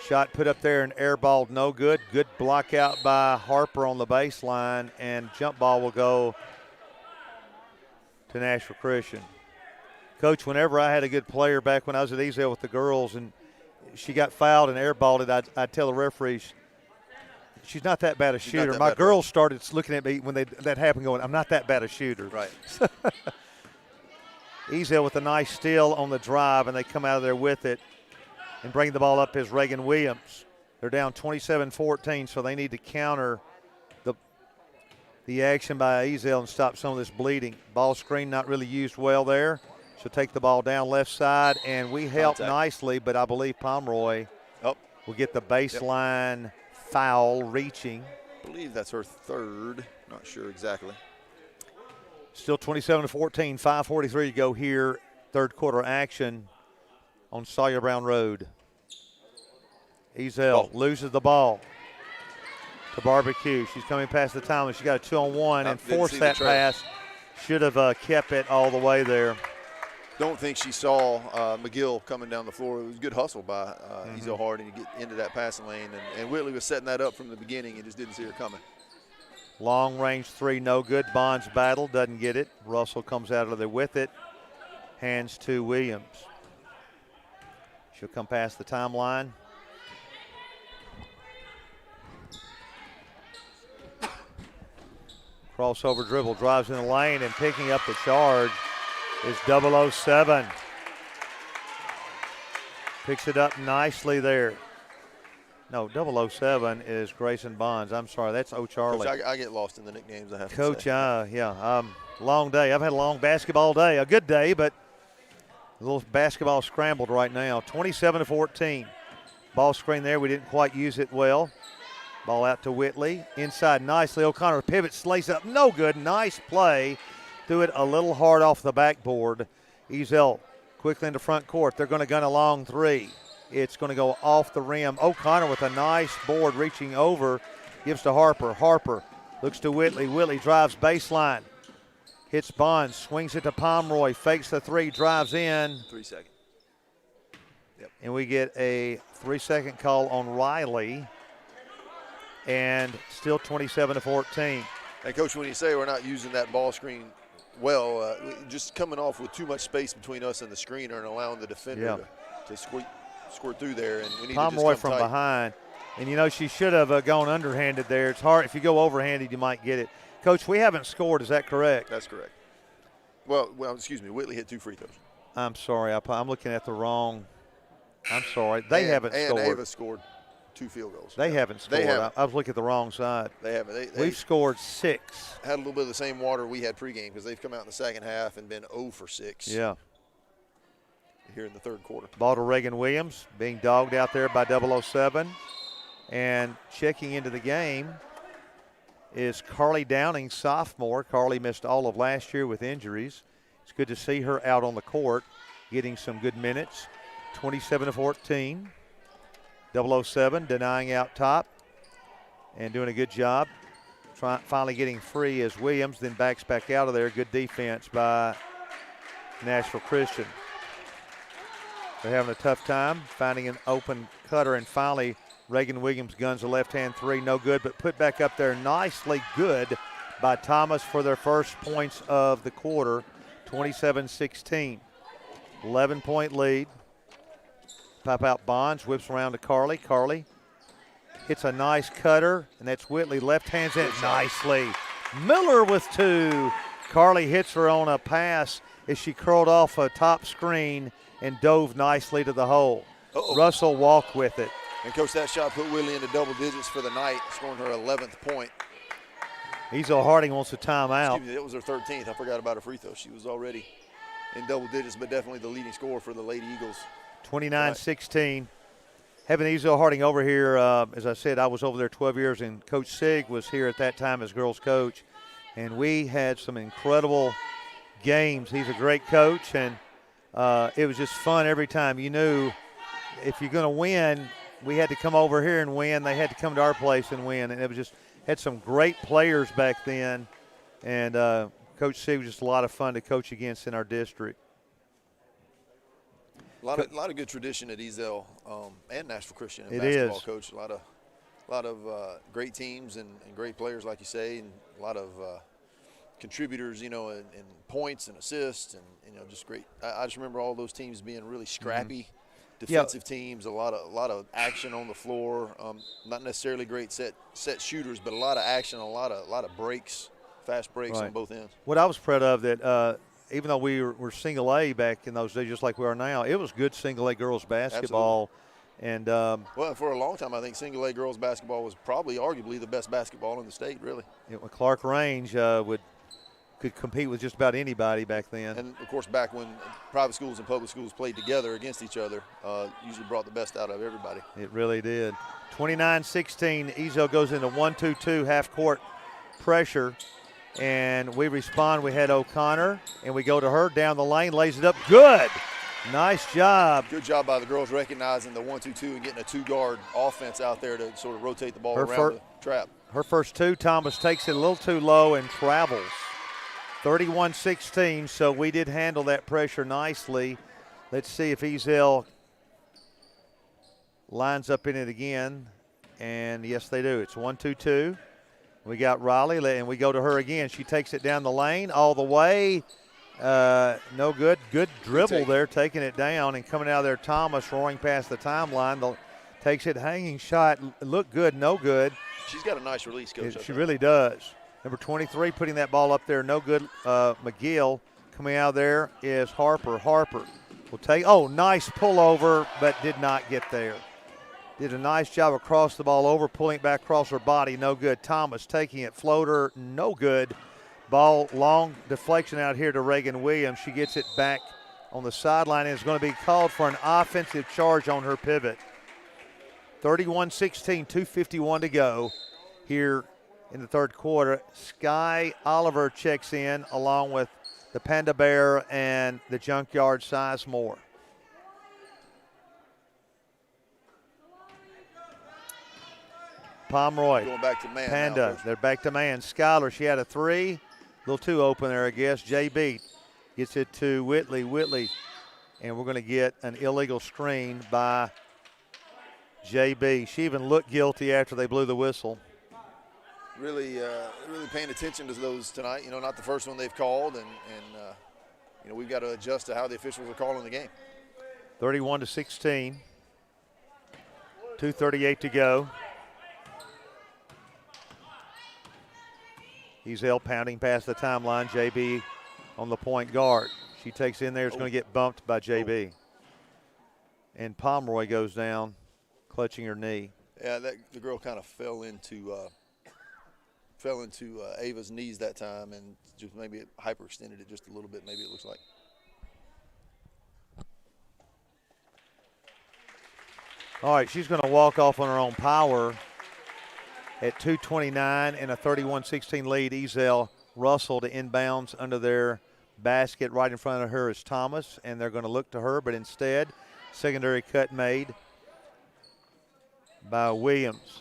Shot put up there and airballed, no good. Good block out by Harper on the baseline, and jump ball will go to Nashville Christian. Coach, whenever I had a good player back when I was at Ezell with the girls and she got fouled and airballed it, I'd tell the referees, she's not that bad a shooter. My girls started looking at me when that happened going, I'm not that bad a shooter. Right. Ezell with a nice steal on the drive, and they come out of there with it and bring the ball up is Reagan Williams. They're down 27-14, so they need to counter the action by Ezell and stop some of this bleeding. Ball screen not really used well there. She'll take the ball down left side, and we help nicely, but I believe Pomeroy will get the baseline foul reaching. I believe that's her third. Not sure exactly. Still 27-14, 5:43 to go here. Third quarter action on Sawyer Brown Road. Ezell loses the ball to Barbecue. She's coming past the time, and she got a 2-on-1 and forced that pass. Should have kept it all the way there. Don't think she saw McGill coming down the floor. It was a good hustle by Ezell-Harding to get into that passing lane, and Whitley was setting that up from the beginning and just didn't see her coming. Long range three, no good. Bonds battle, doesn't get it. Russell comes out of there with it. Hands to Williams. She'll come past the timeline. Crossover dribble, drives in the lane, and picking up the charge is 007. Picks it up nicely there. No, 007 is Grayson Bonds. I'm sorry, that's O'Charlie. Coach, I get lost in the nicknames, I have Coach, to say. long day. I've had a long basketball day. A good day, but a little basketball scrambled right now. 27-14. Ball screen there. We didn't quite use it well. Ball out to Whitley. Inside nicely. O'Connor pivots, lays up. No good. Nice play. Threw it a little hard off the backboard. Ezell quickly into front court. They're going to gun a long three. It's going to go off the rim. O'Connor with a nice board reaching over. Gives to Harper. Harper looks to Whitley. Whitley drives baseline. Hits Bonds. Swings it to Pomeroy. Fakes the three. Drives in. 3 seconds. Yep. And we get a 3-second call on Riley. And still 27-14. And, Coach, when you say we're not using that ball screen well, just coming off with too much space between us and the screener and allowing the defender to squirt through there. And we need Pomeroy to just come from tight. behind. And, you know, she should have gone underhanded there. It's hard. If you go overhanded, you might get it. Coach, we haven't scored. Is that correct? That's correct. Well, excuse me. Whitley hit 2 free throws. I'm sorry. I'm looking at the wrong. I'm sorry. They haven't scored. And Ava scored 2 field goals. They haven't scored. I was looking at the wrong side. They haven't. We've scored 6. Had a little bit of the same water we had pregame because they've come out in the second half and been 0 for 6. Yeah. Here in the third quarter. Ball to Reagan Williams, being dogged out there by 007. And checking into the game is Carly Downing, sophomore. Carly missed all of last year with injuries. It's good to see her out on the court, getting some good minutes. 27-14. 007 denying out top and doing a good job. Finally getting free as Williams then backs back out of there. Good defense by Nashville Christian. They're having a tough time finding an open cutter, and finally Reagan Williams guns a left-hand three, no good, but put back up there nicely good by Thomas for their first points of the quarter, 27-16. 11-point lead. Pop out Bonds, whips around to Carly. Carly hits a nice cutter, and that's Whitley. Left hands it nicely. Miller with two. Carly hits her on a pass as she curled off a top screen and dove nicely to the hole. Russell walked with it. And, Coach, that shot put Whitley into double digits for the night, scoring her 11th point. Ezell-Harding wants a timeout. Excuse me, it was her 13th. I forgot about her free throw. She was already in double digits, but definitely the leading scorer for the Lady Eagles. 29-16. Having Ezell-Harding over here, as I said, I was over there 12 years, and Coach Sig was here at that time as girls coach. And we had some incredible games. He's a great coach, and it was just fun every time. You knew if you're going to win, we had to come over here and win. They had to come to our place and win. And it was just had some great players back then. And Coach Sig was just a lot of fun to coach against in our district. A lot of good tradition at Ezell and Nashville Christian in It basketball, is. Coach. A lot of great teams and great players, like you say, and a lot of contributors, you know, in points and assists, and you know, just great. I just remember all those teams being really scrappy, defensive teams. A lot of action on the floor. Not necessarily great set shooters, but a lot of action, a lot of breaks, fast breaks on both ends. What I was proud of that. Even though we were single A back in those days, just like we are now, it was good single A girls basketball. Absolutely. And well, for a long time, I think single A girls basketball was probably arguably the best basketball in the state, really. Clark Range could compete with just about anybody back then. And of course, back when private schools and public schools played together against each other, usually brought the best out of everybody. It really did. 29-16, Ezell goes into 1-2-2 half-court pressure. And we respond. We had O'Connor, and we go to her down the lane, lays it up. Good. Nice job. Good job by the girls recognizing the 1-2-2 and getting a two-guard offense out there to sort of rotate the ball around the trap. Her first two, Thomas takes it a little too low and travels. 31-16, so we did handle that pressure nicely. Let's see if Ezell lines up in it again. And, yes, they do. It's 1-2-2. We got Riley, and we go to her again. She takes it down the lane all the way. No good. Good dribble there, taking it down and coming out of there. Thomas roaring past the timeline. Takes it, hanging shot. Look good, no good. She's got a nice release, Coach. She really does. Number 23 putting that ball up there, no good. McGill coming out of there is Harper. Harper will take, nice pullover, but did not get there. Did a nice job across the ball over, pulling it back across her body, no good. Thomas taking it, floater, no good. Ball, long deflection out here to Reagan Williams. She gets it back on the sideline and is going to be called for an offensive charge on her pivot. 31-16, 2:51 to go here in the third quarter. Sky Oliver checks in along with the Panda Bear and the Junkyard Sizemore. Pomeroy, going back to man. Panda, now, they're back to man. Skylar, she had a three. A little too open there, I guess. JB gets it to Whitley. Whitley, and we're going to get an illegal screen by JB. She even looked guilty after they blew the whistle. Really paying attention to those tonight. You know, not the first one they've called, and you know, we've got to adjust to how the officials are calling the game. 31-16. 2:38 to go. Ezell pounding past the timeline. JB on the point guard. She takes in there. It's going to get bumped by JB. And Pomeroy goes down, clutching her knee. Yeah, the girl kind of fell into Ava's knees that time, and just maybe it hyperextended it just a little bit. Maybe it looks like. All right, she's going to walk off on her own power. At 2:29 and a 31-16 lead, Ezell Russell to inbounds under their basket. Right in front of her is Thomas, and they're going to look to her, but instead, secondary cut made by Williams.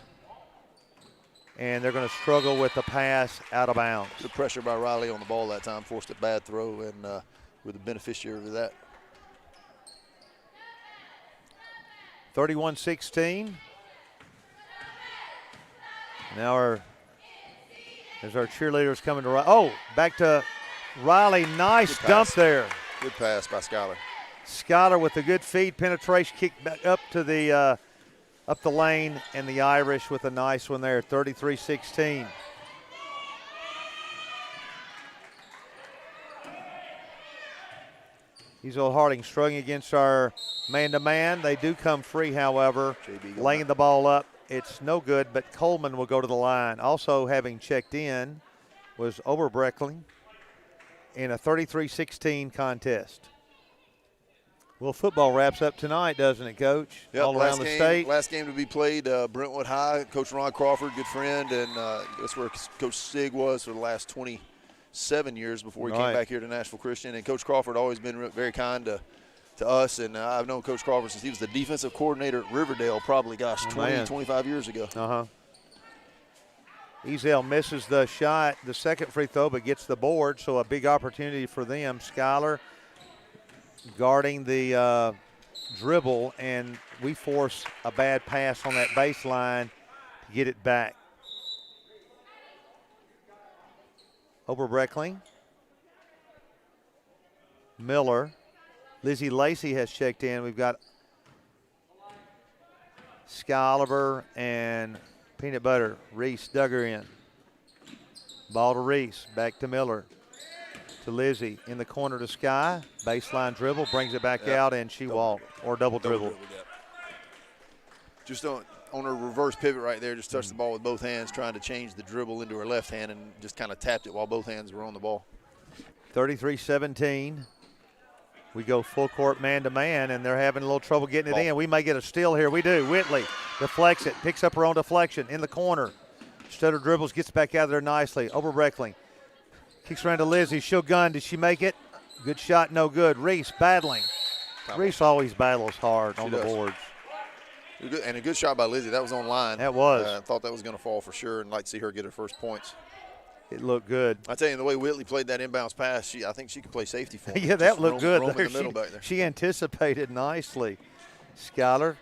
And they're going to struggle with the pass out of bounds. The pressure by Riley on the ball that time forced a bad throw, and we're the beneficiary of that. 31-16. Now there's our cheerleaders coming to back to Riley. Nice dump there. Good pass by Skylar. Skylar with a good feed penetration, kick back up to the up the lane, and the Irish with a nice one there. 33-16. Ezell-Harding struggling against our man-to-man. They do come free, however, laying the ball up. It's no good, but Coleman will go to the line. Also having checked in was Oberbreckling in a 33-16 contest. Well, football wraps up tonight, doesn't it, Coach? Yep, all around the state. Last game to be played, Brentwood High. Coach Ron Crawford, good friend, and that's where Coach Sig was for the last 27 years before he came back here to Nashville Christian. And Coach Crawford always been very kind to us, and I've known Coach Crawford since he was the defensive coordinator at Riverdale probably, 25 years ago. Ezell misses the shot, the second free throw, but gets the board, so a big opportunity for them. Skylar guarding the dribble, and we force a bad pass on that baseline to get it back. Oberbreckling. Miller. Lizzie Lacey has checked in. We've got Sky Oliver and Peanut Butter. Reese Duggar in. Ball to Reese. Back to Miller. To Lizzie. In the corner to Sky. Baseline dribble. Brings it back out, and she walked. Or double dribble. Just on her reverse pivot right there. Just touched the ball with both hands, trying to change the dribble into her left hand, and just kind of tapped it while both hands were on the ball. 33-17. We go full court man-to-man, and they're having a little trouble getting it in. We may get a steal here. We do. Whitley deflects it, picks up her own deflection in the corner. Stutter dribbles, gets back out of there nicely. Oberbreckling kicks around to Lizzie. She'll gun. Did she make it? Good shot, no good. Reese battling. Reese always battles hard on the boards. And a good shot by Lizzie. That was on line. That was. I thought that was going to fall for sure, and like to see her get her first points. It looked good. I tell you, the way Whitley played that inbounds pass, I think she could play safety for him. Yeah, that looked good. Roam in the middle back there. She anticipated nicely. Skylar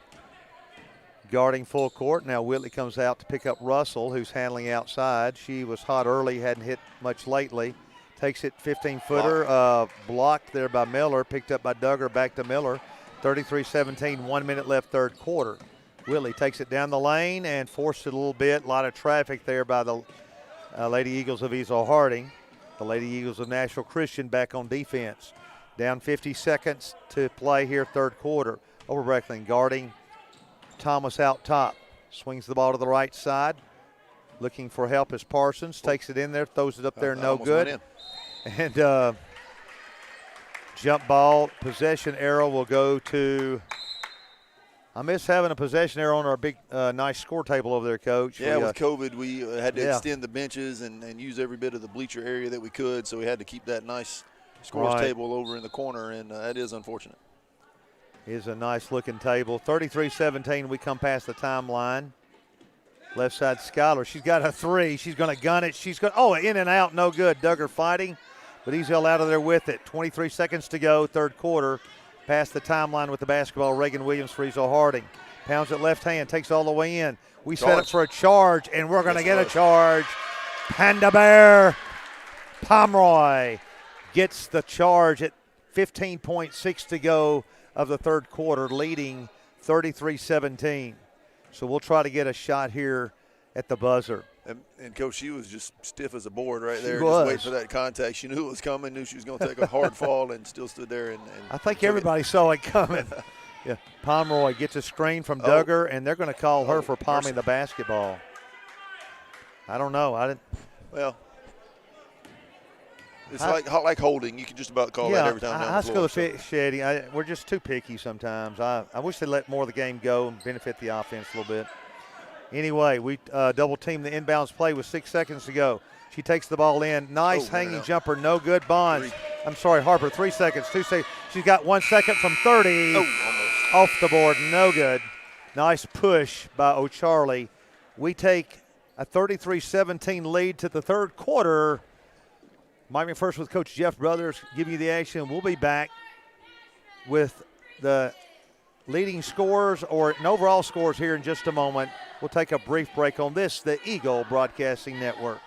guarding full court. Now Whitley comes out to pick up Russell, who's handling outside. She was hot early, hadn't hit much lately. Takes it 15-footer, blocked there by Miller, picked up by Duggar, back to Miller. 33-17, 1 minute left, third quarter. Whitley takes it down the lane and forced it a little bit. A lot of traffic there by the Lady Eagles of Ezell-Harding. The Lady Eagles of Nashville Christian back on defense. Down 50 seconds to play here, third quarter. Oberbreckling guarding Thomas out top. Swings the ball to the right side. Looking for help is Parsons. Takes it in there, throws it up there, no good. And jump ball, possession arrow will go to – I miss having a possession arrow on our big, nice score table over there, Coach. Yeah, with COVID, we had to extend the benches and use every bit of the bleacher area that we could, so we had to keep that nice scores table over in the corner, and that is unfortunate. Is a nice-looking table. 33-17, we come past the timeline. Left side, Skylar. She's got a three. She's going to gun it. She's going. Oh, in and out, no good. Duggar fighting, but Ezell out of there with it. 23 seconds to go, third quarter. Past the timeline with the basketball. Reagan Williams for Ezell-Harding. Pounds it left hand, takes all the way in. We set up for a charge, and we're going to get a charge. Panda Bear Pomeroy gets the charge at 15.6 to go of the third quarter, leading 33-17. So we'll try to get a shot here at the buzzer. And Coach, she was just stiff as a board right there. Just waiting for that contact. She knew it was coming, knew she was going to take a hard fall, and still stood there. And I think everybody saw it coming. Yeah, Pomeroy gets a screen from Duggar, and they're going to call her for palming the basketball. I don't know. I didn't. Well, it's like holding. You can just about call that every time. High school officiating, we're just too picky sometimes. I wish they let more of the game go and benefit the offense a little bit. Anyway, we double-team the inbounds play with 6 seconds to go. She takes the ball in. Nice hanging jumper, no good. Bonds. I'm sorry, Harper, 3 seconds, 2 seconds. She's got 1 second from 30. Off the board, no good. Nice push by O'Charlie. We take a 33-17 lead to the third quarter. Mike McPherson with Coach Jeff Brothers giving you the action. We'll be back with the leading scorers and overall scores here in just a moment. We'll take a brief break on this, the Eagle Broadcasting Network.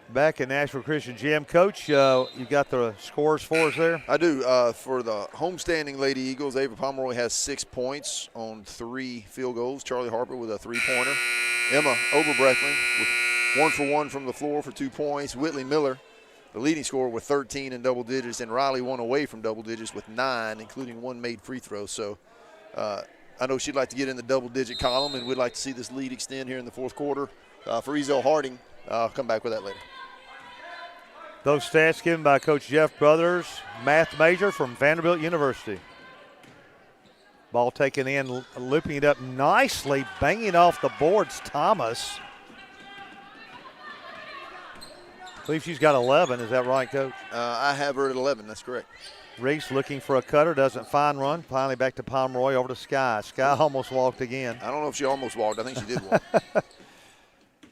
Back at Nashville Christian Gym. Coach, you got the scores for us there? I do. For the homestanding Lady Eagles, Ava Pomeroy has 6 points on 3 field goals. Charlie Harper with a 3-pointer. Emma Oberbreckling with 1 for 1 from the floor for 2 points. Whitley Miller, the leading scorer, with 13 in double digits. And Riley 1 away from double digits with 9, including 1 made free throw. So I know she'd like to get in the double-digit column, and we'd like to see this lead extend here in the fourth quarter. For Ezell-Harding, I'll come back with that later. Those stats given by Coach Jeff Brothers, math major from Vanderbilt University. Ball taken in, looping it up nicely, banging off the boards, Thomas. I believe she's got 11. Is that right, Coach? I have her at 11. That's correct. Reese looking for a cutter, doesn't find one. Finally back to Pomeroy, over to Sky. Sky almost walked again. I don't know if she almost walked. I think she did walk.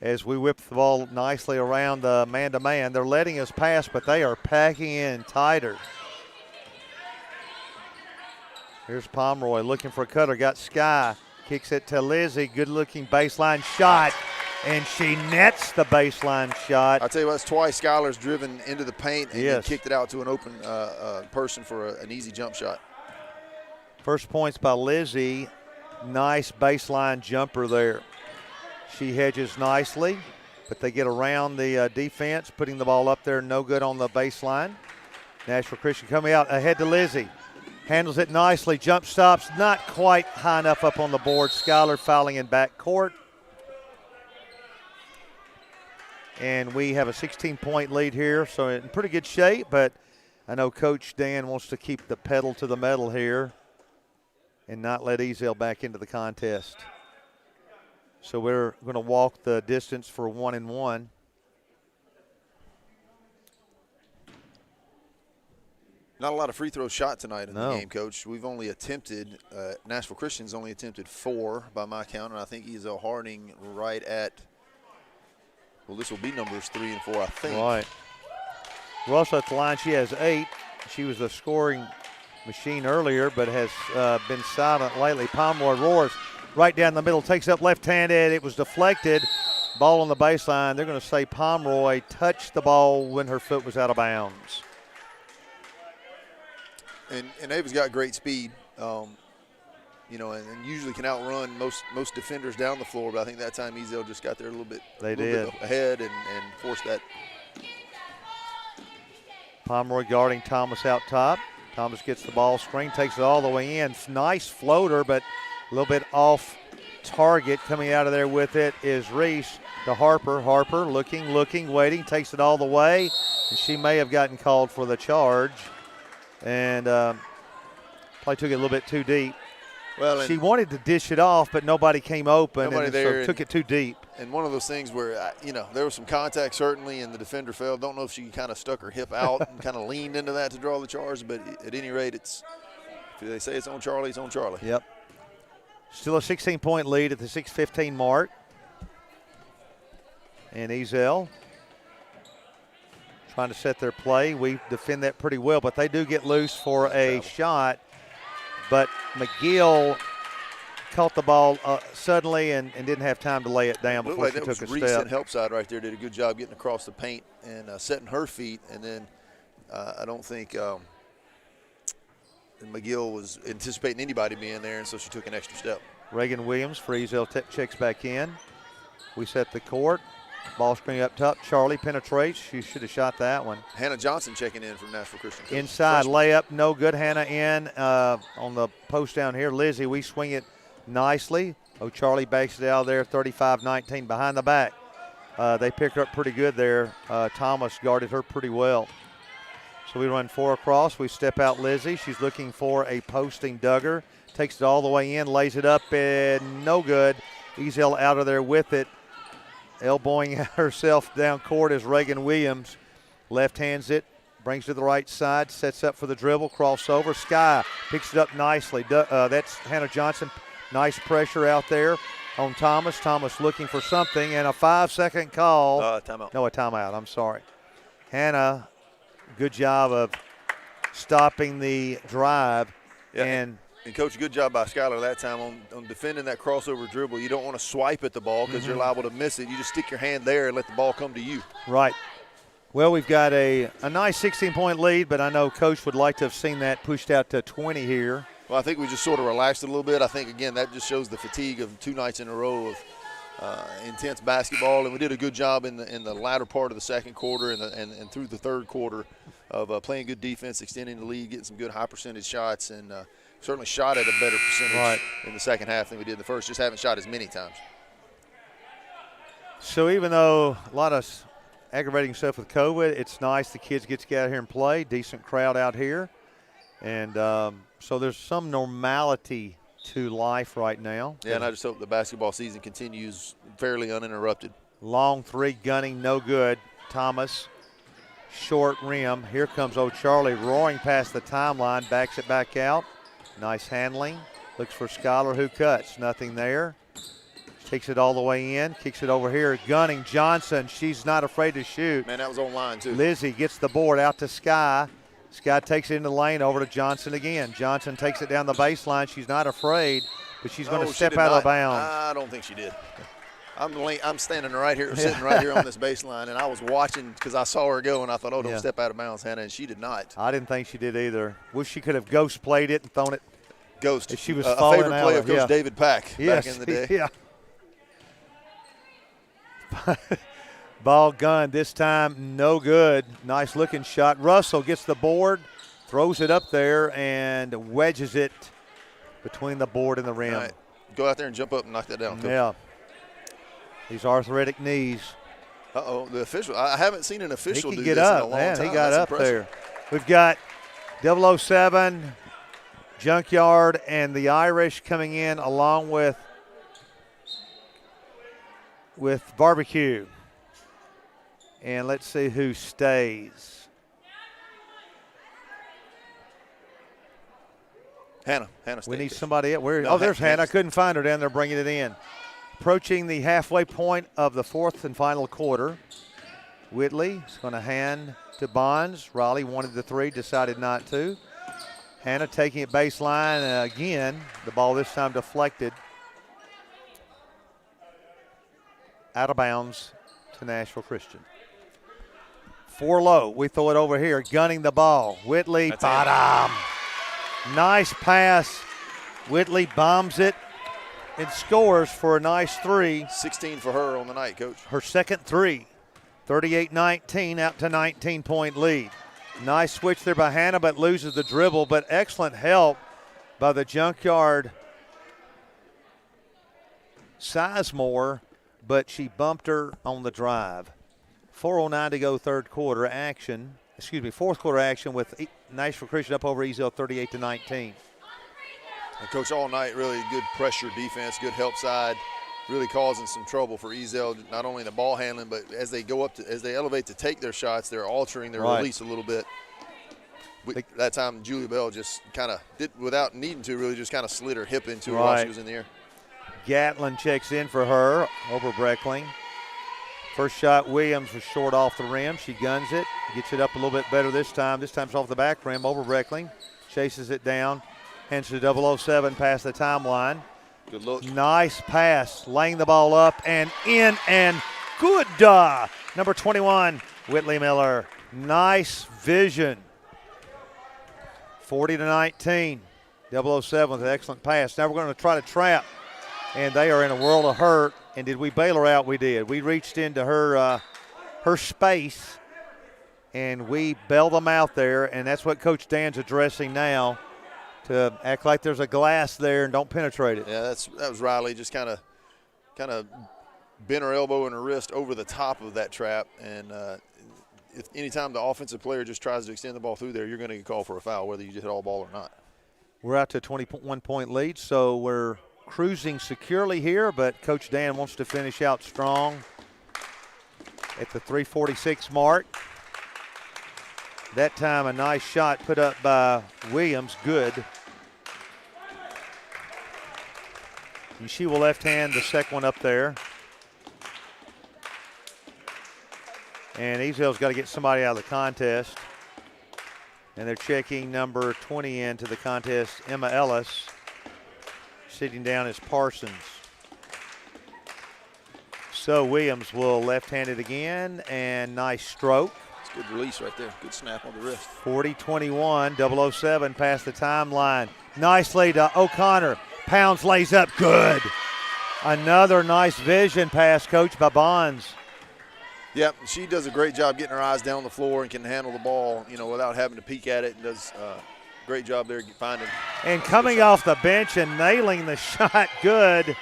As we whip the ball nicely around the man-to-man. They're letting us pass, but they are packing in tighter. Here's Pomeroy looking for a cutter. Got Sky. Kicks it to Lizzie. Good-looking baseline shot, and she nets the baseline shot. I'll tell you what, it's twice Skylar's driven into the paint and then Yes. kicked it out to an open person for an easy jump shot. First points by Lizzie. Nice baseline jumper there. She hedges nicely, but they get around the defense, putting the ball up there, no good on the baseline. Nashville Christian coming out ahead to Lizzie. Handles it nicely, jump stops, not quite high enough up on the board. Skylar fouling in back court. And we have a 16-point lead here, so in pretty good shape, but I know Coach Dan wants to keep the pedal to the metal here and not let Ezell back into the contest. So we're going to walk the distance for 1-1. Not a lot of free throw shot tonight in No. the game, Coach. We've only attempted, Nashville Christian's only attempted 4 by my count, and I think Ezell-Harding right at, well, this will be numbers 3 and 4, I think. Right. Ross at the line, she has 8. She was the scoring machine earlier, but has been silent lately. Pomeroy roars right down the middle, takes up left-handed. It was deflected. Ball on the baseline. They're going to say Pomeroy touched the ball when her foot was out of bounds. And Ava's got great speed, you know, and usually can outrun most defenders down the floor, but I think that time Ezell just got there a little bit ahead and forced that. Pomeroy guarding Thomas out top. Thomas gets the ball screen, takes it all the way in. Nice floater, but a little bit off target. Coming out of there with it is Reese to Harper. Harper looking, waiting, takes it all the way. And she may have gotten called for the charge. And probably took it a little bit too deep. Well, she wanted to dish it off, but nobody came open, nobody and there, so took it too deep. And one of those things where, you know, there was some contact certainly, and the defender fell. Don't know if she kind of stuck her hip out and kind of leaned into that to draw the charge, but at any rate, it's, if they say it's on Charlie, it's on Charlie. Yep. Still a 16-point lead at the 6:15 mark. And Ezell trying to set their play. We defend that pretty well, but they do get loose for a shot. But McGill caught the ball suddenly and didn't have time to lay it down before she took a Reese step. in help side right there, did a good job getting across the paint and setting her feet. And then I don't think McGill was anticipating anybody being there, and so she took an extra step. Reagan Williams for Ezell checks back in. We set the court. Ball screen up top. Charlie penetrates. She should have shot that one. Hannah Johnson checking in from Nashville Christian. Inside layup, no good. Hannah in on the post down here. Lizzie, we swing it nicely. O'Charlie backs it out of there, 35-19 behind the back. They picked her up pretty good there. Thomas guarded her pretty well. So we run 4 across. We step out Lizzie. She's looking for a posting Duggar. Takes it all the way in, lays it up, and no good. Ezell out of there with it. Elbowing herself down court is Reagan Williams. Left hands it, brings to the right side, sets up for the dribble, crossover. Sky picks it up nicely. That's Hannah Johnson. Nice pressure out there on Thomas. Thomas looking for something, and a 5-second call. Timeout. No, a timeout. I'm sorry. Hannah, good job of stopping the drive. Yeah. And Coach, good job by Skylar that time on defending that crossover dribble. You don't want to swipe at the ball because you're liable to miss it. You just stick your hand there and let the ball come to you. Right. Well, we've got a nice 16-point lead, but I know Coach would like to have seen that pushed out to 20 here. Well, I think we just sort of relaxed a little bit. I think, again, that just shows the fatigue of 2 nights in a row of intense basketball, and we did a good job in the latter part of the second quarter and through the third quarter of playing good defense, extending the lead, getting some good high-percentage shots, and certainly shot at a better percentage in the second half than we did in the first. Just haven't shot as many times. So even though a lot of aggravating stuff with COVID, it's nice the kids get to get out here and play. Decent crowd out here. And so there's some normality to life right now. Yeah, and I just hope the basketball season continues fairly uninterrupted. Long 3 gunning, no good. Thomas, short rim. Here comes O'Charlie roaring past the timeline, backs it back out. Nice handling. Looks for Skylar, who cuts. Nothing there. Takes it all the way in. Kicks it over here. Gunning Johnson. She's not afraid to shoot. Man, that was online, too. Lizzie gets the board out to Sky. Sky takes it into the lane over to Johnson again. Johnson takes it down the baseline. She's not afraid, but she's going to step out of bounds. I don't think she did. I'm standing right here, sitting right here on this baseline, and I was watching because I saw her go, and I thought, oh, don't step out of bounds, Hannah, and she did not. I didn't think she did either. Wish she could have ghost played it and thrown it. Ghost. If she was a falling favorite out play of Coach David Pack back in the day. Yeah. Ball gun this time, no good. Nice looking shot. Russell gets the board, throws it up there, and wedges it between the board and the rim. All right. Go out there and jump up and knock that down, Coach. Yeah. These arthritic knees. Uh-oh, the official. I haven't seen an official do get this up. in a long Man, time. he got That's up impressive. there. We've got 007, Junkyard, and the Irish coming in along with Barbecue. And let's see who stays. Hannah stays. We need somebody else. No, There's Hannah. I Hannah's- couldn't find her down there bringing it in. Approaching the halfway point of the 4th and final quarter. Whitley is going to hand to Bonds. Raleigh wanted the 3, decided not to. Hannah taking it baseline again. The ball this time deflected. Out of bounds to Nashville Christian. 4 low. We throw it over here. Gunning the ball. Whitley, bottom. Nice pass. Whitley bombs it and scores for a nice 3. 16 for her on the night, Coach. Her second 3. 38-19, out to 19-point lead. Nice switch there by Hannah, but loses the dribble. But excellent help by the Junkyard Sizemore, but she bumped her on the drive. 4:09 to go, fourth quarter action with Nashville Christian up over Ezell 38-19. And Coach, all night, really good pressure defense, good help side, really causing some trouble for Ezell, not only in the ball handling, but as they go up, as they elevate to take their shots, they're altering their release a little bit. That time, Julia Bell just kind of did, without needing to, really just kind of slid her hip into her while she was in the air. Gatlin checks in for her over Breckling. First shot, Williams was short off the rim. She guns it, gets it up a little bit better this time. This time's off the back rim over Breckling. Chases it down, hands to 007 past the timeline. Good look. Nice pass, laying the ball up and in and good. Number 21, Whitley Miller. Nice vision. 40-19. 007 with an excellent pass. Now we're going to try to trap, and they are in a world of hurt. And did we bail her out? We did. We reached into her space, and we bailed them out there, and that's what Coach Dan's addressing now. to act like there's a glass there and don't penetrate it. Yeah, that was Riley just kind of bent her elbow and her wrist over the top of that trap. And if anytime the offensive player just tries to extend the ball through there, you're going to get called for a foul, whether you just hit all ball or not. We're out to a 21-point lead, so we're cruising securely here, but Coach Dan wants to finish out strong at the 3:46 mark. That time a nice shot put up by Williams, good. And she will left hand the second one up there. And Ezell's got to get somebody out of the contest. And they're checking number 20 into the contest, Emma Ellis. Sitting down is Parsons. So Williams will left-hand it again, and nice stroke. It's a good release right there. Good snap on the wrist. 40-21, 007 past the timeline. Nicely to O'Connor. Pounds lays up, good. Another nice vision pass, Coach, by Bonds. Yep, she does a great job getting her eyes down the floor and can handle the ball, without having to peek at it, and does a great job there finding. And coming off the bench and nailing the shot, good.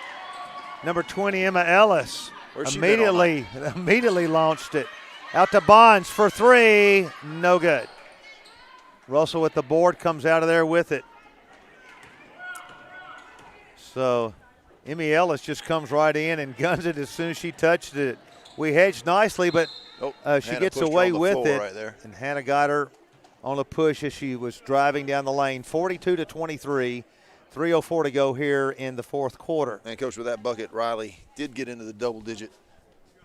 Number 20, Emma Ellis, immediately launched it. Out to Bonds for three, no good. Russell with the board, comes out of there with it. So Emmy Ellis just comes right in and guns it as soon as she touched it. We hedged nicely, but she gets away with it. Right there. And Hannah got her on a push as she was driving down the lane. 42-23, 3:04 to go here in the fourth quarter. And, Coach, with that bucket, Riley did get into the double-digit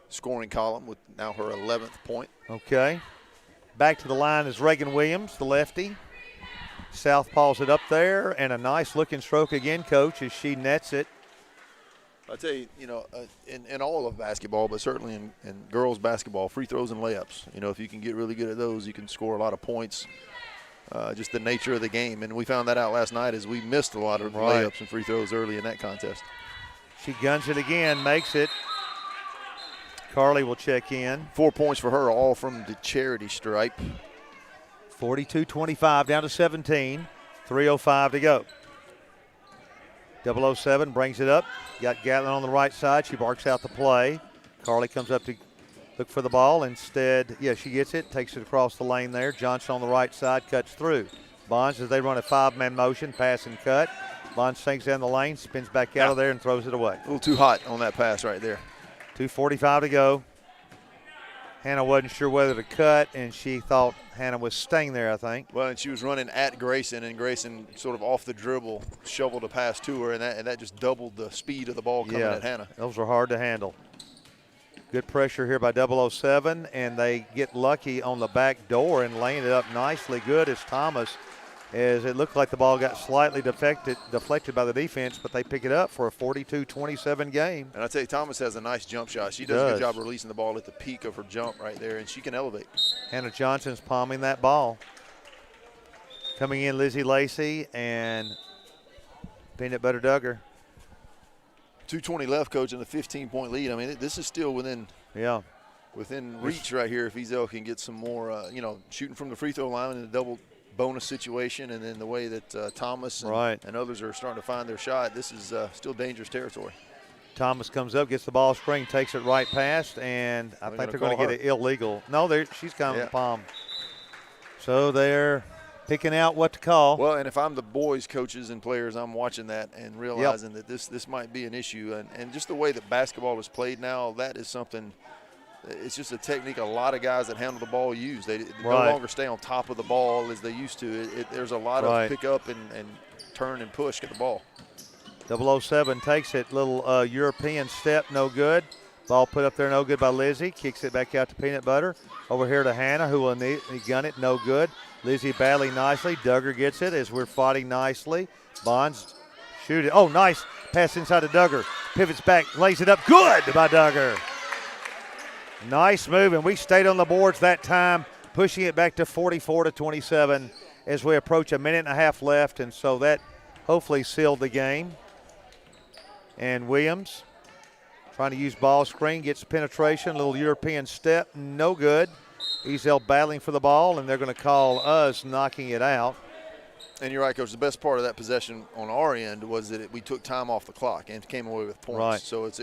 scoring column with now her 11th point. Okay. Back to the line is Reagan Williams, the lefty. Southpaws it up there, and a nice-looking stroke again, Coach, as she nets it. I tell you, in all of basketball, but certainly in girls basketball, free throws and layups. If you can get really good at those, you can score a lot of points. Just the nature of the game, and we found that out last night as we missed a lot of layups and free throws early in that contest. She guns it again, makes it. Carly will check in. 4 points for her, all from the charity stripe. 42-25, down to 17. 3:05 to go. 007 brings it up. Got Gatlin on the right side. She barks out the play. Carly comes up to look for the ball. Instead, she gets it, takes it across the lane there. Johnson on the right side, cuts through. Bonds, as they run a five-man motion, pass and cut. Bonds sinks down the lane, spins back out of there and throws it away. A little too hot on that pass right there. 2:45 to go. Hannah wasn't sure whether to cut, and she thought Hannah was staying there, I think. Well, and she was running at Grayson, and Grayson sort of off the dribble shoveled a pass to her, and that just doubled the speed of the ball coming at Hannah. Those are hard to handle. Good pressure here by 007, and they get lucky on the back door and laying it up nicely. Good as Thomas, as it looked like the ball got slightly deflected by the defense, but they pick it up for a 42-27 game. And I tell you, Thomas has a nice jump shot. She does a good job releasing the ball at the peak of her jump right there, and she can elevate. Hannah Johnson's palming that ball. Coming in, Lizzie Lacey and Peanut Butter Duggar. 2:20 left, Coach, in the 15-point lead. I mean, this is still within reach right here if Ezell can get some more, shooting from the free throw line in a double bonus situation, and then the way that Thomas and others are starting to find their shot, this is still dangerous territory. Thomas comes up, gets the ball screen, takes it right past, and I think they're going to get it illegal. No, she's coming to palm. So they're picking out what to call. Well, and if I'm the boys' coaches and players, I'm watching that and realizing that this might be an issue. And just the way that basketball is played now, that is something – it's just a technique a lot of guys that handle the ball use. They no longer stay on top of the ball as they used to. There's a lot of pick up and turn and push at the ball. 007 takes it, little European step, no good. Ball put up there, no good by Lizzie. Kicks it back out to Peanut Butter. Over here to Hannah, who will gun it, no good. Lizzie battling nicely. Duggar gets it as we're fighting nicely. Bonds shoot it. Oh, nice pass inside to Duggar. Pivots back, lays it up. Good by Duggar. Nice move, and we stayed on the boards that time, pushing it back to 44-27 as we approach a minute and a half left, and so that hopefully sealed the game. And Williams trying to use ball screen, gets penetration, little European step, no good. Ezell battling for the ball, and they're going to call us knocking it out. And you're right, Coach. The best part of that possession on our end was that we took time off the clock and came away with points. Right. So it's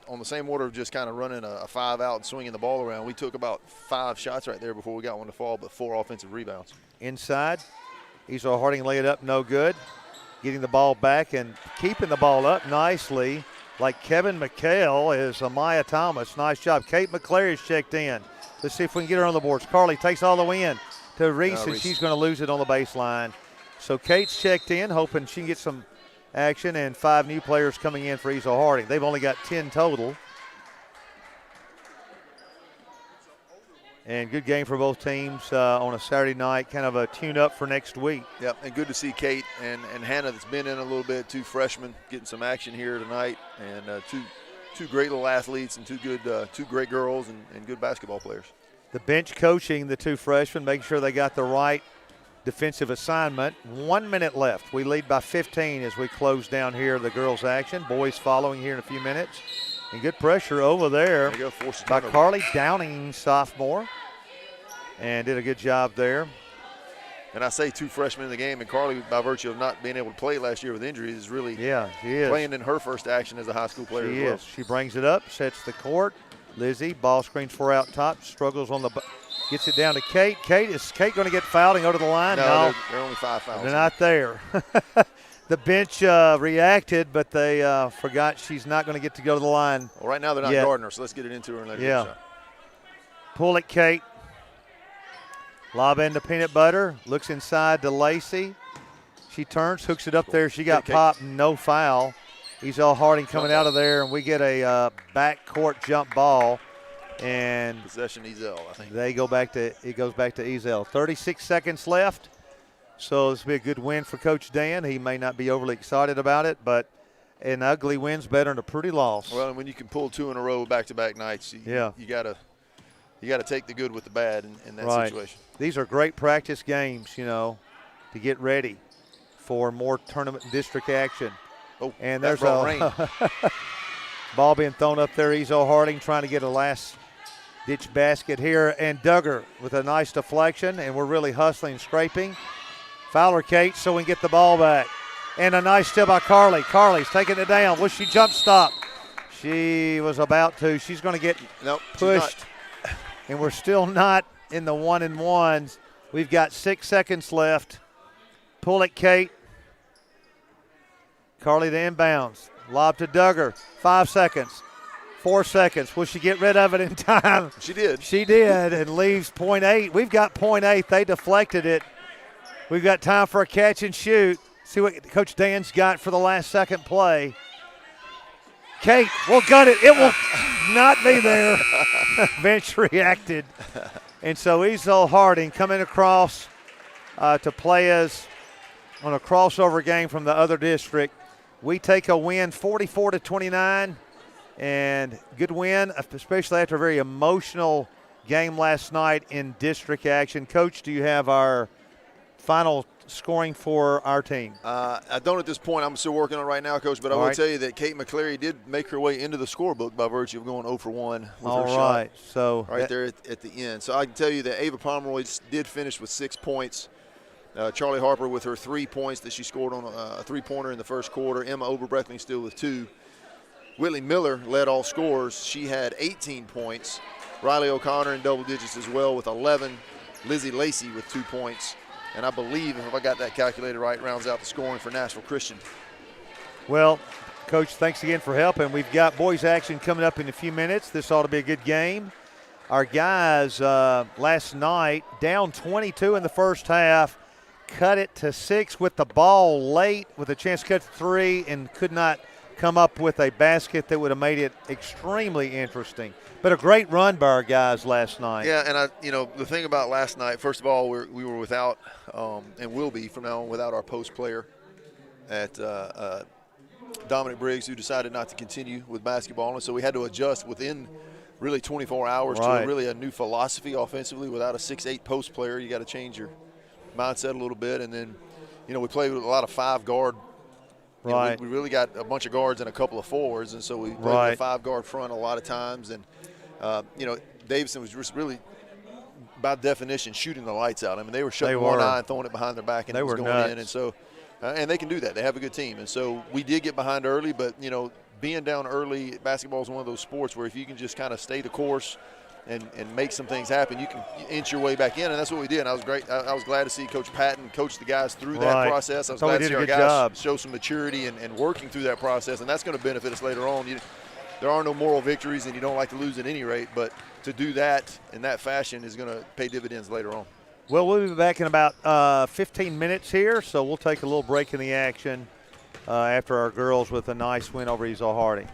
on the same order of just kind of running a 5 out and swinging the ball around. We took about 5 shots right there before we got one to fall, but 4 offensive rebounds. Inside, Ezell-Harding lay it up, no good. Getting the ball back and keeping the ball up nicely, like Kevin McHale is Amaya Thomas. Nice job. Kate McClary is checked in. Let's see if we can get her on the boards. Carly takes all the way in to Reese, and she's going to lose it on the baseline. So Kate's checked in, hoping she can get some action, and 5 new players coming in for Ezell-Harding. They've only got 10 total. And good game for both teams on a Saturday night, kind of a tune-up for next week. Yep, and good to see Kate and Hannah that's been in a little bit, 2 freshmen getting some action here tonight, and two great little athletes and 2 great girls and good basketball players. The bench coaching the 2 freshmen, making sure they got the right defensive assignment. 1 minute left. We lead by 15 as we close down here the girls' action. Boys following here in a few minutes. And good pressure over there by Carly Downing, sophomore. And did a good job there. And I say 2 freshmen in the game, and Carly, by virtue of not being able to play last year with injuries, is really playing in her first action as a high school player as well. She brings it up, sets the court. Lizzie, ball screens 4 out top, struggles on the gets it down to Kate. Is Kate going to get fouled and go to the line? No. They're only 5 fouls. They're not there. The bench reacted, but they forgot she's not going to get to go to the line. Well, right now they're not guarding her, so let's get it into her and let her get a shot. Pull it, Kate. Lob into Peanut Butter. Looks inside to Lacey. She turns, hooks it up there. She got popped, no foul. Ezell-Harding coming out of there, and we get a backcourt jump ball. And possession Ezell, I think. It goes back to Ezell. 36 seconds left. So this will be a good win for Coach Dan. He may not be overly excited about it, but an ugly win's better than a pretty loss. Well, and when you can pull 2 in a row back-to-back nights, you gotta take the good with the bad in that situation. These are great practice games, to get ready for more tournament district action. Oh, and there's a rain. Ball being thrown up there. Ezell-Harding trying to get a last-ditch basket here. And Duggar with a nice deflection, and we're really hustling and scraping. Fowler, Kate, so we can get the ball back. And a nice steal by Carly. Carly's taking it down. Will she jump stop? She was about to. She's going to get pushed. And we're still not in the 1-and-1s. We've got 6 seconds left. Pull it, Kate. Carly to inbounds. Lob to Duggar. 5 seconds. 4 seconds. Will she get rid of it in time? She did. She did, and leaves point 8. We've got point 8. They deflected it. We've got time for a catch and shoot. See what Coach Dan's got for the last second play. Kate will gut it. It will not be there. Bench reacted. And so Ezell-Harding coming across to play us on a crossover game from the other district. We take a win 44-29, and good win, especially after a very emotional game last night in district action. Coach, do you have our final scoring for our team? I don't at this point. I'm still working on it right now, Coach, but I will tell you that Kate McClary did make her way into the scorebook by virtue of going 0 for 1 with her shot. So right there at the end. So I can tell you that Ava Pomeroy did finish with 6 points. Charlie Harper with her 3 points that she scored on a 3-pointer in the first quarter. Emma Oberbreckling still with 2. Whitley Miller led all scorers. She had 18 points. Riley O'Connor in double digits as well with 11. Lizzie Lacey with 2 points. And I believe, if I got that calculated right, rounds out the scoring for Nashville Christian. Well, Coach, thanks again for helping. We've got boys action coming up in a few minutes. This ought to be a good game. Our guys last night down 22 in the first half, cut it to 6 with the ball late with a chance to cut to 3 and could not come up with a basket that would have made it extremely interesting. But a great run by our guys last night. Yeah, and the thing about last night, first of all, we were without, and will be from now on, without our post player at Dominic Briggs, who decided not to continue with basketball, and so we had to adjust within really 24 hours to really a new philosophy offensively. Without a 6'8" post player, you got to change your mindset a little bit, and then we played with a lot of 5-guard. We really got a bunch of guards and a couple of forwards, and so we played with a 5-guard front a lot of times. And Davidson was just really by definition, shooting the lights out. I mean, they were shutting They one were. eye and throwing it behind their back, and They it was were going nuts. in. And so, and they can do that. They have a good team. And so we did get behind early, but, you know, being down early, basketball is one of those sports where if you can just kind of stay the course and make some things happen, you can inch your way back in, and that's what we did. And I was great. I was glad to see Coach Patton coach the guys through that Right. process. I was Thought we glad to did see a our good guys job. show some maturity and working through that process, and that's going to benefit us later on. There are no moral victories, and you don't like to lose at any rate, but to do that in that fashion is going to pay dividends later on. Well, we'll be back in about 15 minutes here, so we'll take a little break in the action after our girls with a nice win over Ezell-Harding.